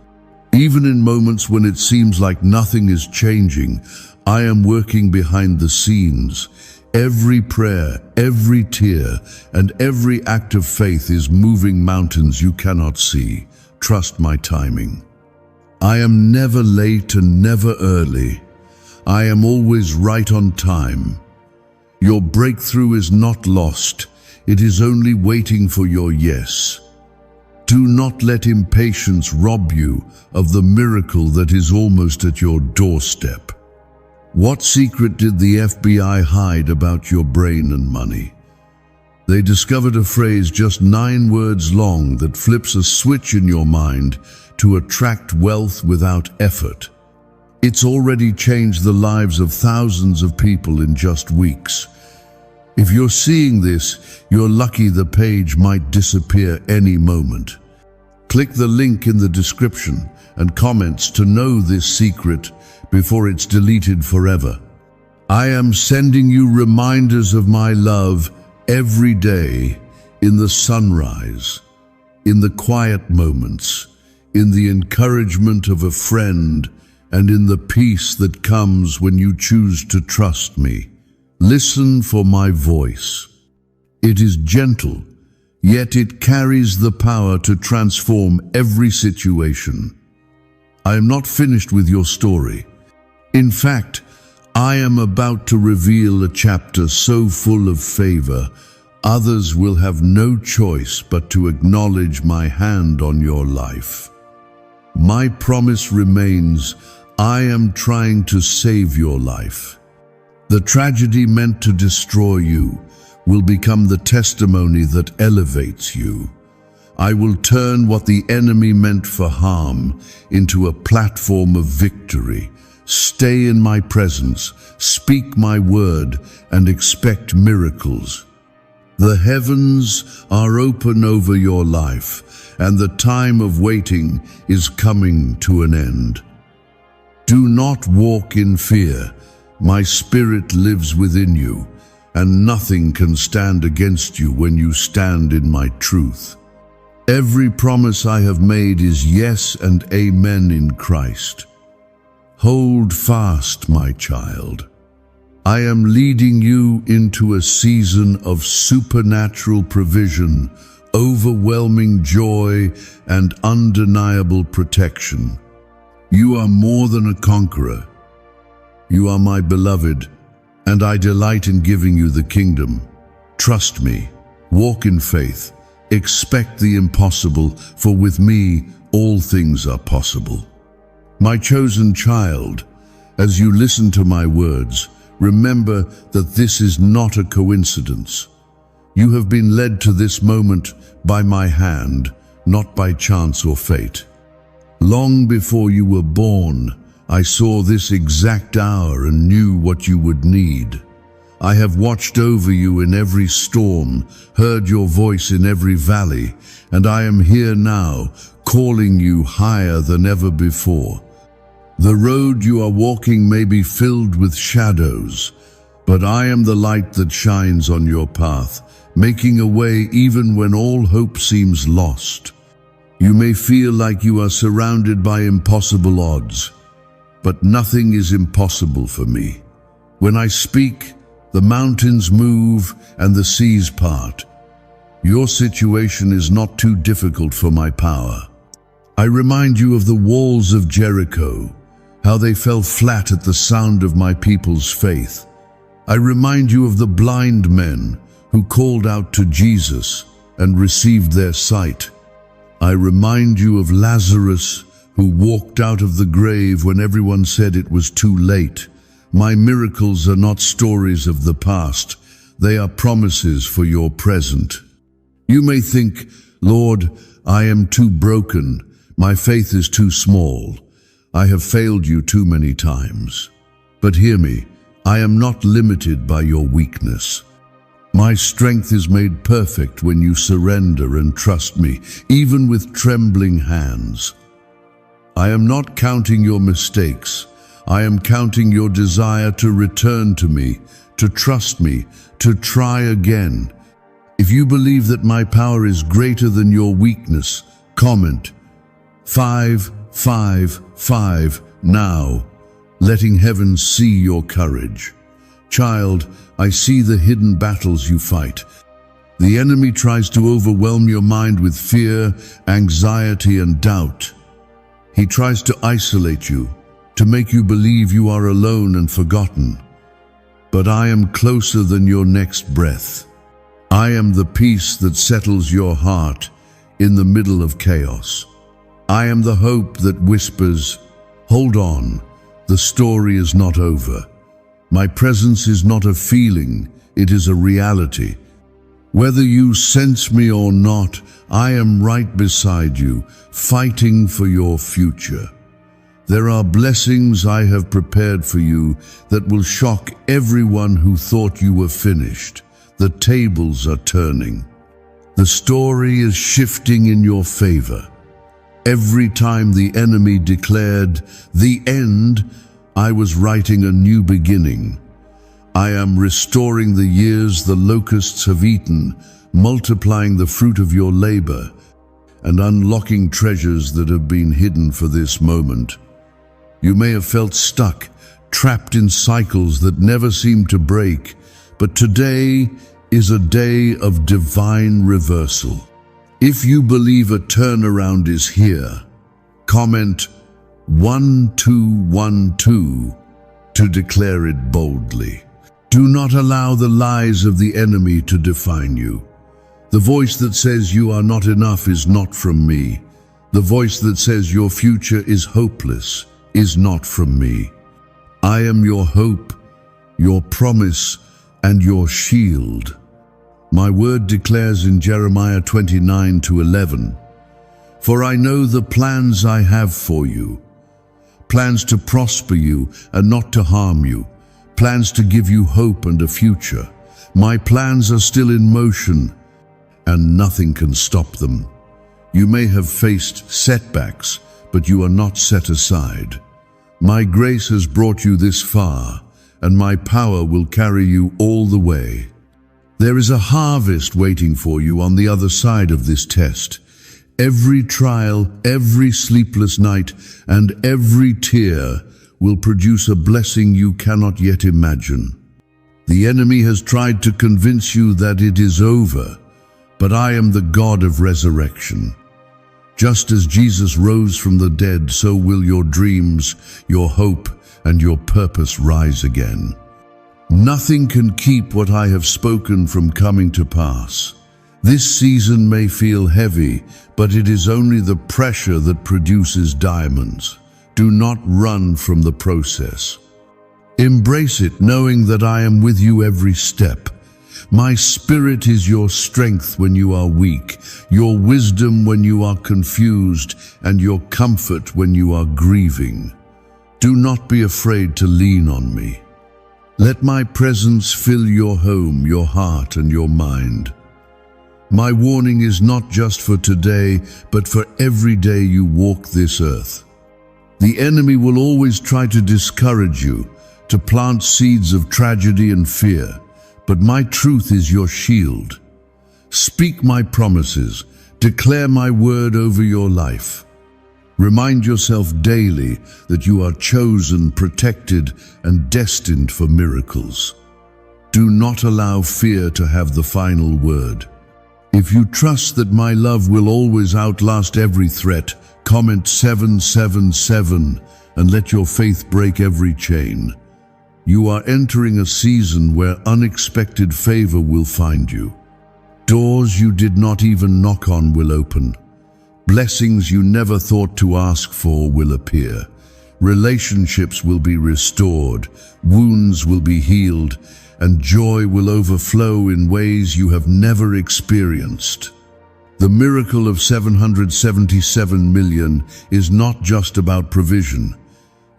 Even in moments when it seems like nothing is changing, I am working behind the scenes. Every prayer, every tear, and every act of faith is moving mountains you cannot see. Trust my timing. I am never late and never early. I am always right on time. Your breakthrough is not lost. It is only waiting for your yes. Do not let impatience rob you of the miracle that is almost at your doorstep. What secret did the FBI hide about your brain and money? They discovered a phrase just 9 words long that flips a switch in your mind to attract wealth without effort. It's already changed the lives of thousands of people in just weeks. If you're seeing this, you're lucky the page might disappear any moment. Click the link in the description and comments to know this secret before it's deleted forever. I am sending you reminders of my love every day, in the sunrise, in the quiet moments, in the encouragement of a friend, and in the peace that comes when you choose to trust me. Listen for my voice. It is gentle, yet it carries the power to transform every situation. I am not finished with your story. In fact, I am about to reveal a chapter so full of favor, others will have no choice but to acknowledge my hand on your life. My promise remains, I am trying to save your life. The tragedy meant to destroy you will become the testimony that elevates you. I will turn what the enemy meant for harm into a platform of victory. Stay in my presence, speak my word, and expect miracles. The heavens are open over your life, and the time of waiting is coming to an end. Do not walk in fear. My spirit lives within you, and nothing can stand against you when you stand in my truth. Every promise I have made is yes and amen in Christ. Hold fast, my child. I am leading you into a season of supernatural provision, overwhelming joy, and undeniable protection. You are more than a conqueror. You are my beloved, and I delight in giving you the kingdom. Trust me, walk in faith, expect the impossible, for with me all things are possible. My chosen child, as you listen to my words, remember that this is not a coincidence. You have been led to this moment by my hand, not by chance or fate. Long before you were born, I saw this exact hour and knew what you would need. I have watched over you in every storm, heard your voice in every valley, and I am here now, calling you higher than ever before. The road you are walking may be filled with shadows, but I am the light that shines on your path, making a way even when all hope seems lost. You may feel like you are surrounded by impossible odds, but nothing is impossible for me. When I speak, the mountains move and the seas part. Your situation is not too difficult for my power. I remind you of the walls of Jericho, how they fell flat at the sound of my people's faith. I remind you of the blind men who called out to Jesus and received their sight. I remind you of Lazarus, who walked out of the grave when everyone said it was too late. My miracles are not stories of the past. They are promises for your present. You may think, Lord, I am too broken. My faith is too small. I have failed you too many times. But hear me, I am not limited by your weakness. My strength is made perfect when you surrender and trust me, even with trembling hands. I am not counting your mistakes. I am counting your desire to return to me, to trust me, to try again. If you believe that my power is greater than your weakness, comment 555 now, letting heaven see your courage. Child, I see the hidden battles you fight. The enemy tries to overwhelm your mind with fear, anxiety, and doubt. He tries to isolate you, to make you believe you are alone and forgotten. But I am closer than your next breath. I am the peace that settles your heart in the middle of chaos. I am the hope that whispers, hold on, the story is not over. My presence is not a feeling, it is a reality. Whether you sense me or not, I am right beside you, fighting for your future. There are blessings I have prepared for you that will shock everyone who thought you were finished. The tables are turning. The story is shifting in your favor. Every time the enemy declared, "The end," I was writing a new beginning. I am restoring the years the locusts have eaten, multiplying the fruit of your labor, and unlocking treasures that have been hidden for this moment. You may have felt stuck, trapped in cycles that never seem to break, but today is a day of divine reversal. If you believe a turnaround is here, comment 1212 to declare it boldly. Do not allow the lies of the enemy to define you. The voice that says you are not enough is not from me. The voice that says your future is hopeless is not from me. I am your hope, your promise, and your shield. My word declares in Jeremiah 29:11, "For I know the plans I have for you, plans to prosper you and not to harm you, plans to give you hope and a future. My plans are still in motion, and nothing can stop them." You may have faced setbacks, but you are not set aside. My grace has brought you this far, and my power will carry you all the way. There is a harvest waiting for you on the other side of this test. Every trial, every sleepless night, and every tear will produce a blessing you cannot yet imagine. The enemy has tried to convince you that it is over, but I am the God of resurrection. Just as Jesus rose from the dead, so will your dreams, your hope, and your purpose rise again. Nothing can keep what I have spoken from coming to pass. This season may feel heavy, but it is only the pressure that produces diamonds. Do not run from the process. Embrace it, knowing that I am with you every step. My spirit is your strength when you are weak, your wisdom when you are confused, and your comfort when you are grieving. Do not be afraid to lean on me. Let my presence fill your home, your heart, and your mind. My warning is not just for today, but for every day you walk this earth. The enemy will always try to discourage you, to plant seeds of tragedy and fear, but my truth is your shield. Speak my promises, declare my word over your life. Remind yourself daily that you are chosen, protected, and destined for miracles. Do not allow fear to have the final word. If you trust that my love will always outlast every threat, comment 777 and let your faith break every chain. You are entering a season where unexpected favor will find you. Doors you did not even knock on will open. Blessings you never thought to ask for will appear. Relationships will be restored, wounds will be healed, and joy will overflow in ways you have never experienced. The miracle of 777 million is not just about provision.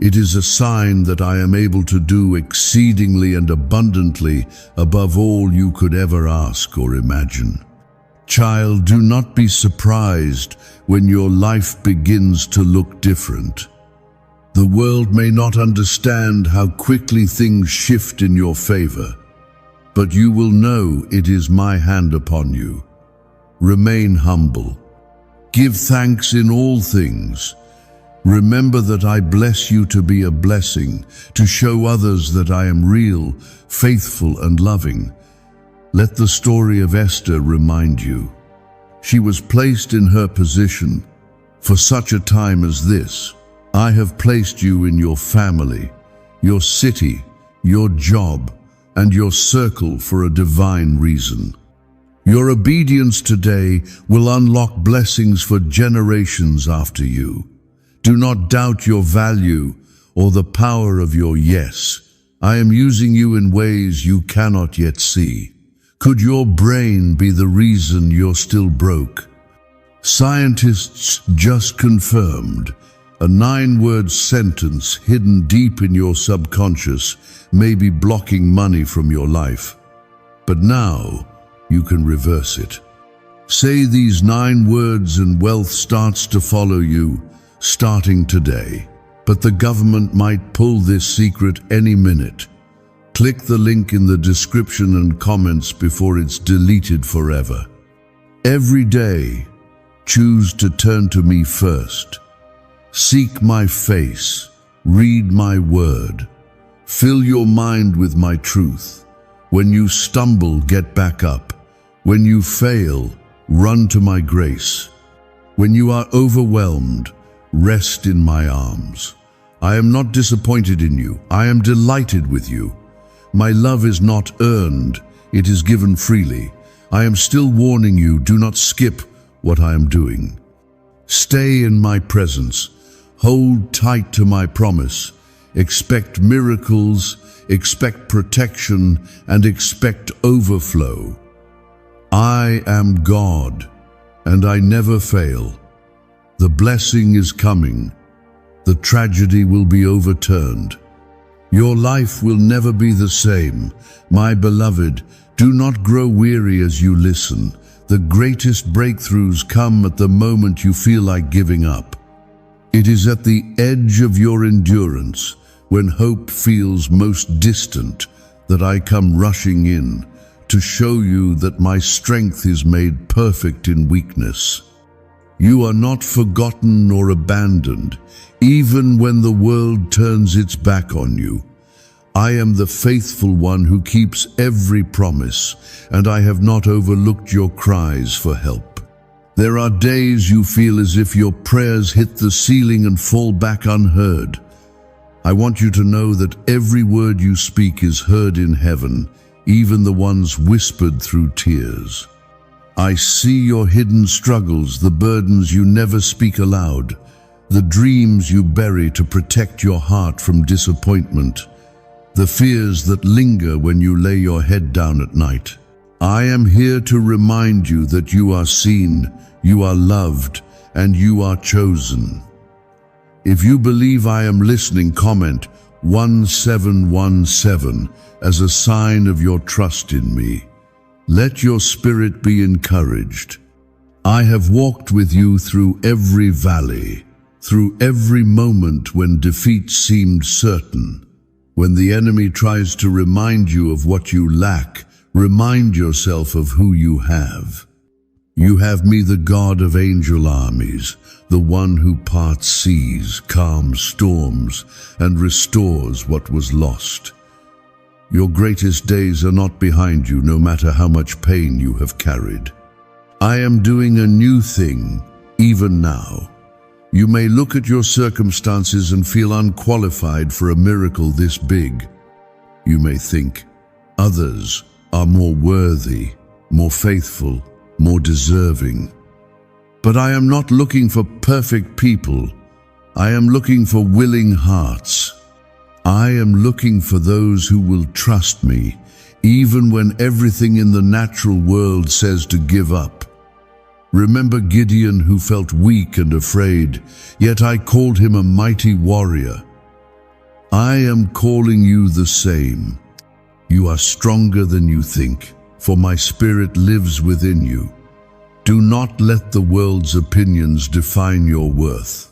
It is a sign that I am able to do exceedingly and abundantly above all you could ever ask or imagine. Child, do not be surprised when your life begins to look different. The world may not understand how quickly things shift in your favor, but you will know it is my hand upon you. Remain humble. Give thanks in all things. Remember that I bless you to be a blessing, to show others that I am real, faithful, and loving. Let the story of Esther remind you. She was placed in her position for such a time as this. I have placed you in your family, your city, your job, and your circle for a divine reason. Your obedience today will unlock blessings for generations after you. Do not doubt your value or the power of your yes. I am using you in ways you cannot yet see. Could your brain be the reason you're still broke? Scientists just confirmed a 9-word sentence hidden deep in your subconscious may be blocking money from your life. But now, you can reverse it. Say these 9 words and wealth starts to follow you, starting today. But the government might pull this secret any minute. Click the link in the description and comments before it's deleted forever. Every day, choose to turn to me first. Seek my face, read my word. Fill your mind with my truth. When you stumble, get back up. When you fail, run to my grace. When you are overwhelmed, rest in my arms. I am not disappointed in you. I am delighted with you. My love is not earned. It is given freely. I am still warning you, do not skip what I am doing. Stay in my presence. Hold tight to my promise. Expect miracles, expect protection, and expect overflow. I am God, and I never fail. The blessing is coming. The tragedy will be overturned. Your life will never be the same. My beloved, do not grow weary as you listen. The greatest breakthroughs come at the moment you feel like giving up. It is at the edge of your endurance, when hope feels most distant, that I come rushing in to show you that my strength is made perfect in weakness. You are not forgotten or abandoned, even when the world turns its back on you. I am the faithful one who keeps every promise, and I have not overlooked your cries for help. There are days you feel as if your prayers hit the ceiling and fall back unheard. I want you to know that every word you speak is heard in heaven, even the ones whispered through tears. I see your hidden struggles, the burdens you never speak aloud, the dreams you bury to protect your heart from disappointment, the fears that linger when you lay your head down at night. I am here to remind you that you are seen, you are loved, and you are chosen. If you believe I am listening, comment 1717 as a sign of your trust in me. Let your spirit be encouraged. I have walked with you through every valley, through every moment when defeat seemed certain. When the enemy tries to remind you of what you lack, remind yourself of who you have. You have me, the God of angel armies, the one who parts seas, calms storms, and restores what was lost. Your greatest days are not behind you, no matter how much pain you have carried. I am doing a new thing, even now. You may look at your circumstances and feel unqualified for a miracle this big. You may think others are more worthy, more faithful, more deserving. But I am not looking for perfect people. I am looking for willing hearts. I am looking for those who will trust me, even when everything in the natural world says to give up. Remember Gideon, who felt weak and afraid, yet I called him a mighty warrior. I am calling you the same. You are stronger than you think, for my spirit lives within you. Do not let the world's opinions define your worth.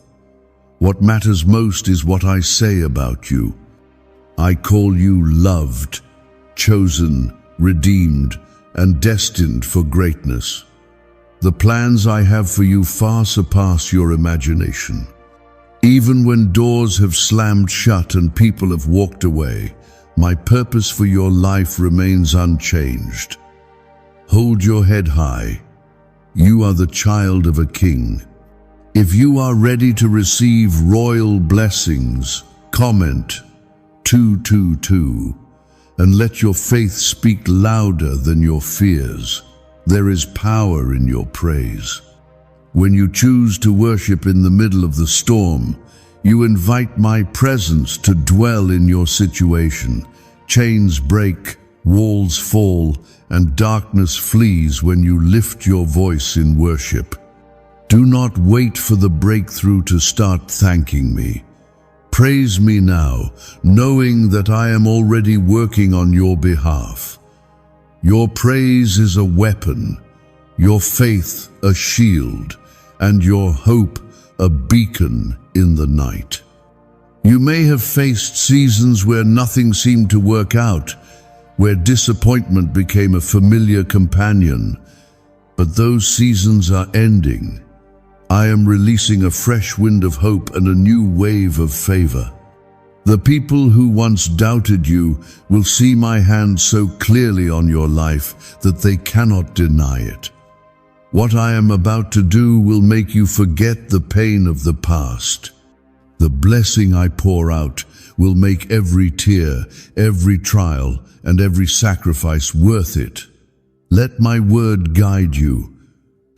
What matters most is what I say about you. I call you loved, chosen, redeemed, and destined for greatness. The plans I have for you far surpass your imagination. Even when doors have slammed shut and people have walked away, my purpose for your life remains unchanged. Hold your head high. You are the child of a king. If you are ready to receive royal blessings, comment 222 and let your faith speak louder than your fears. There is power in your praise. When you choose to worship in the middle of the storm, you invite my presence to dwell in your situation. Chains break, walls fall, and darkness flees when you lift your voice in worship. Do not wait for the breakthrough to start thanking me. Praise me now, knowing that I am already working on your behalf. Your praise is a weapon, your faith a shield, and your hope a beacon in the night. You may have faced seasons where nothing seemed to work out, where disappointment became a familiar companion, but those seasons are ending. I am releasing a fresh wind of hope and a new wave of favor. The people who once doubted you will see my hand so clearly on your life that they cannot deny it. What I am about to do will make you forget the pain of the past. The blessing I pour out will make every tear, every trial, and every sacrifice worth it. Let my word guide you.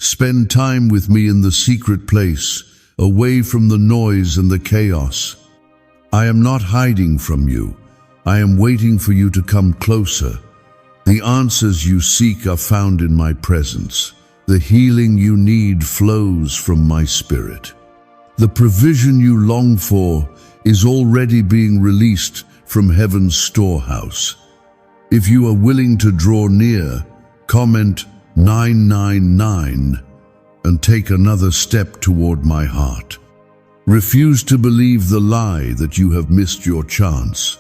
Spend time with me in the secret place, away from the noise and the chaos. I am not hiding from you. I am waiting for you to come closer. The answers you seek are found in my presence. The healing you need flows from my spirit. The provision you long for is already being released from heaven's storehouse. If you are willing to draw near, comment 999 and take another step toward my heart. Refuse to believe the lie that you have missed your chance.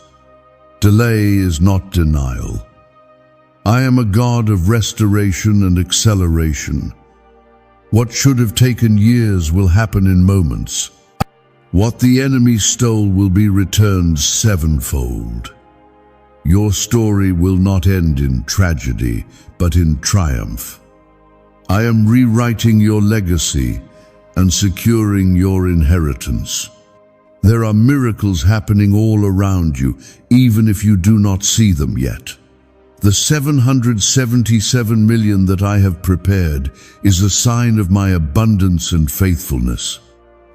Delay is not denial. I am a God of restoration and acceleration. What should have taken years will happen in moments. What the enemy stole will be returned sevenfold. Your story will not end in tragedy, but in triumph. I am rewriting your legacy and securing your inheritance. There are miracles happening all around you, even if you do not see them yet. The 777 million that I have prepared is a sign of my abundance and faithfulness.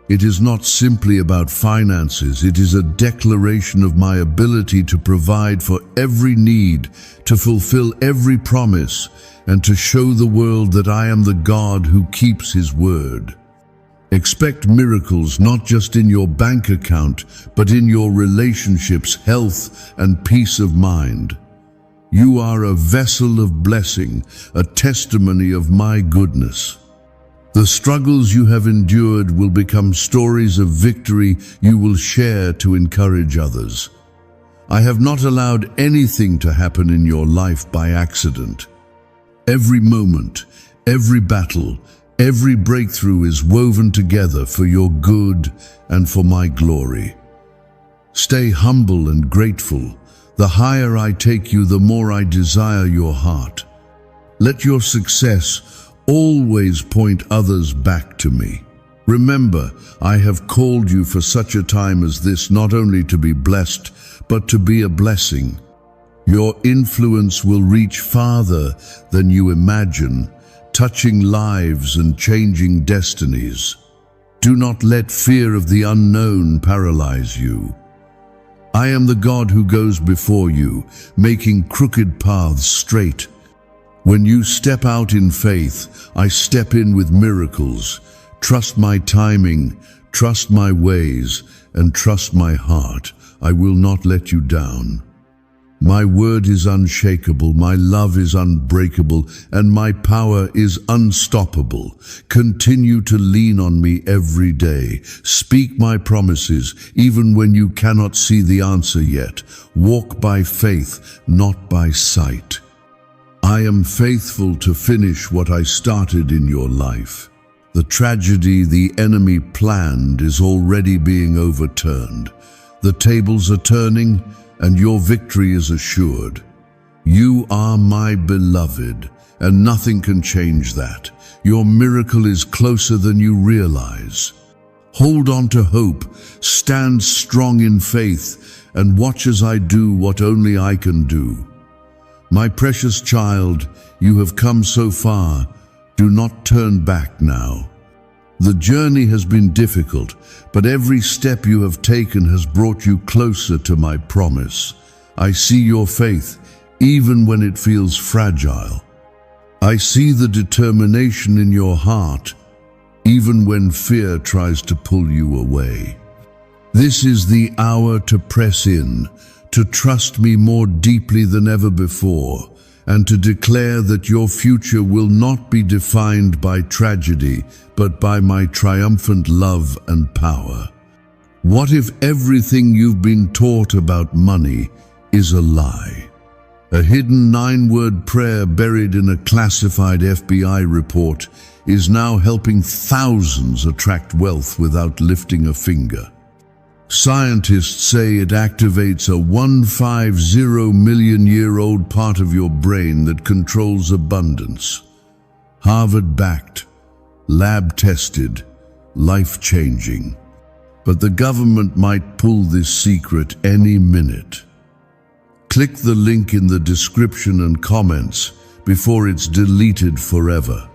It is not simply about finances, it is a declaration of my ability to provide for every need, to fulfill every promise, and to show the world that I am the God who keeps His word. Expect miracles not just in your bank account, but in your relationships, health, and peace of mind. You are a vessel of blessing, a testimony of my goodness. The struggles you have endured will become stories of victory you will share to encourage others. I have not allowed anything to happen in your life by accident. Every moment, every battle, every breakthrough is woven together for your good and for my glory. Stay humble and grateful. The higher I take you, the more I desire your heart. Let your success always point others back to me. Remember, I have called you for such a time as this, not only to be blessed, but to be a blessing. Your influence will reach farther than you imagine, touching lives and changing destinies. Do not let fear of the unknown paralyze you. I am the God who goes before you, making crooked paths straight. When you step out in faith, I step in with miracles. Trust my timing, trust my ways, and trust my heart. I will not let you down. My word is unshakable, my love is unbreakable, and my power is unstoppable. Continue to lean on me every day. Speak my promises, even when you cannot see the answer yet. Walk by faith, not by sight. I am faithful to finish what I started in your life. The tragedy the enemy planned is already being overturned. The tables are turning, and your victory is assured. You are my beloved, and nothing can change that. Your miracle is closer than you realize. Hold on to hope, stand strong in faith, and watch as I do what only I can do. My precious child, you have come so far. Do not turn back now. The journey has been difficult, but every step you have taken has brought you closer to my promise. I see your faith, even when it feels fragile. I see the determination in your heart, even when fear tries to pull you away. This is the hour to press in, to trust me more deeply than ever before, and to declare that your future will not be defined by tragedy, but by my triumphant love and power. What if everything you've been taught about money is a lie? A hidden 9-word prayer buried in a classified FBI report is now helping thousands attract wealth without lifting a finger. Scientists say it activates a 150-million-year-old part of your brain that controls abundance. Harvard-backed, lab-tested, life-changing. But the government might pull this secret any minute. Click the link in the description and comments before it's deleted forever.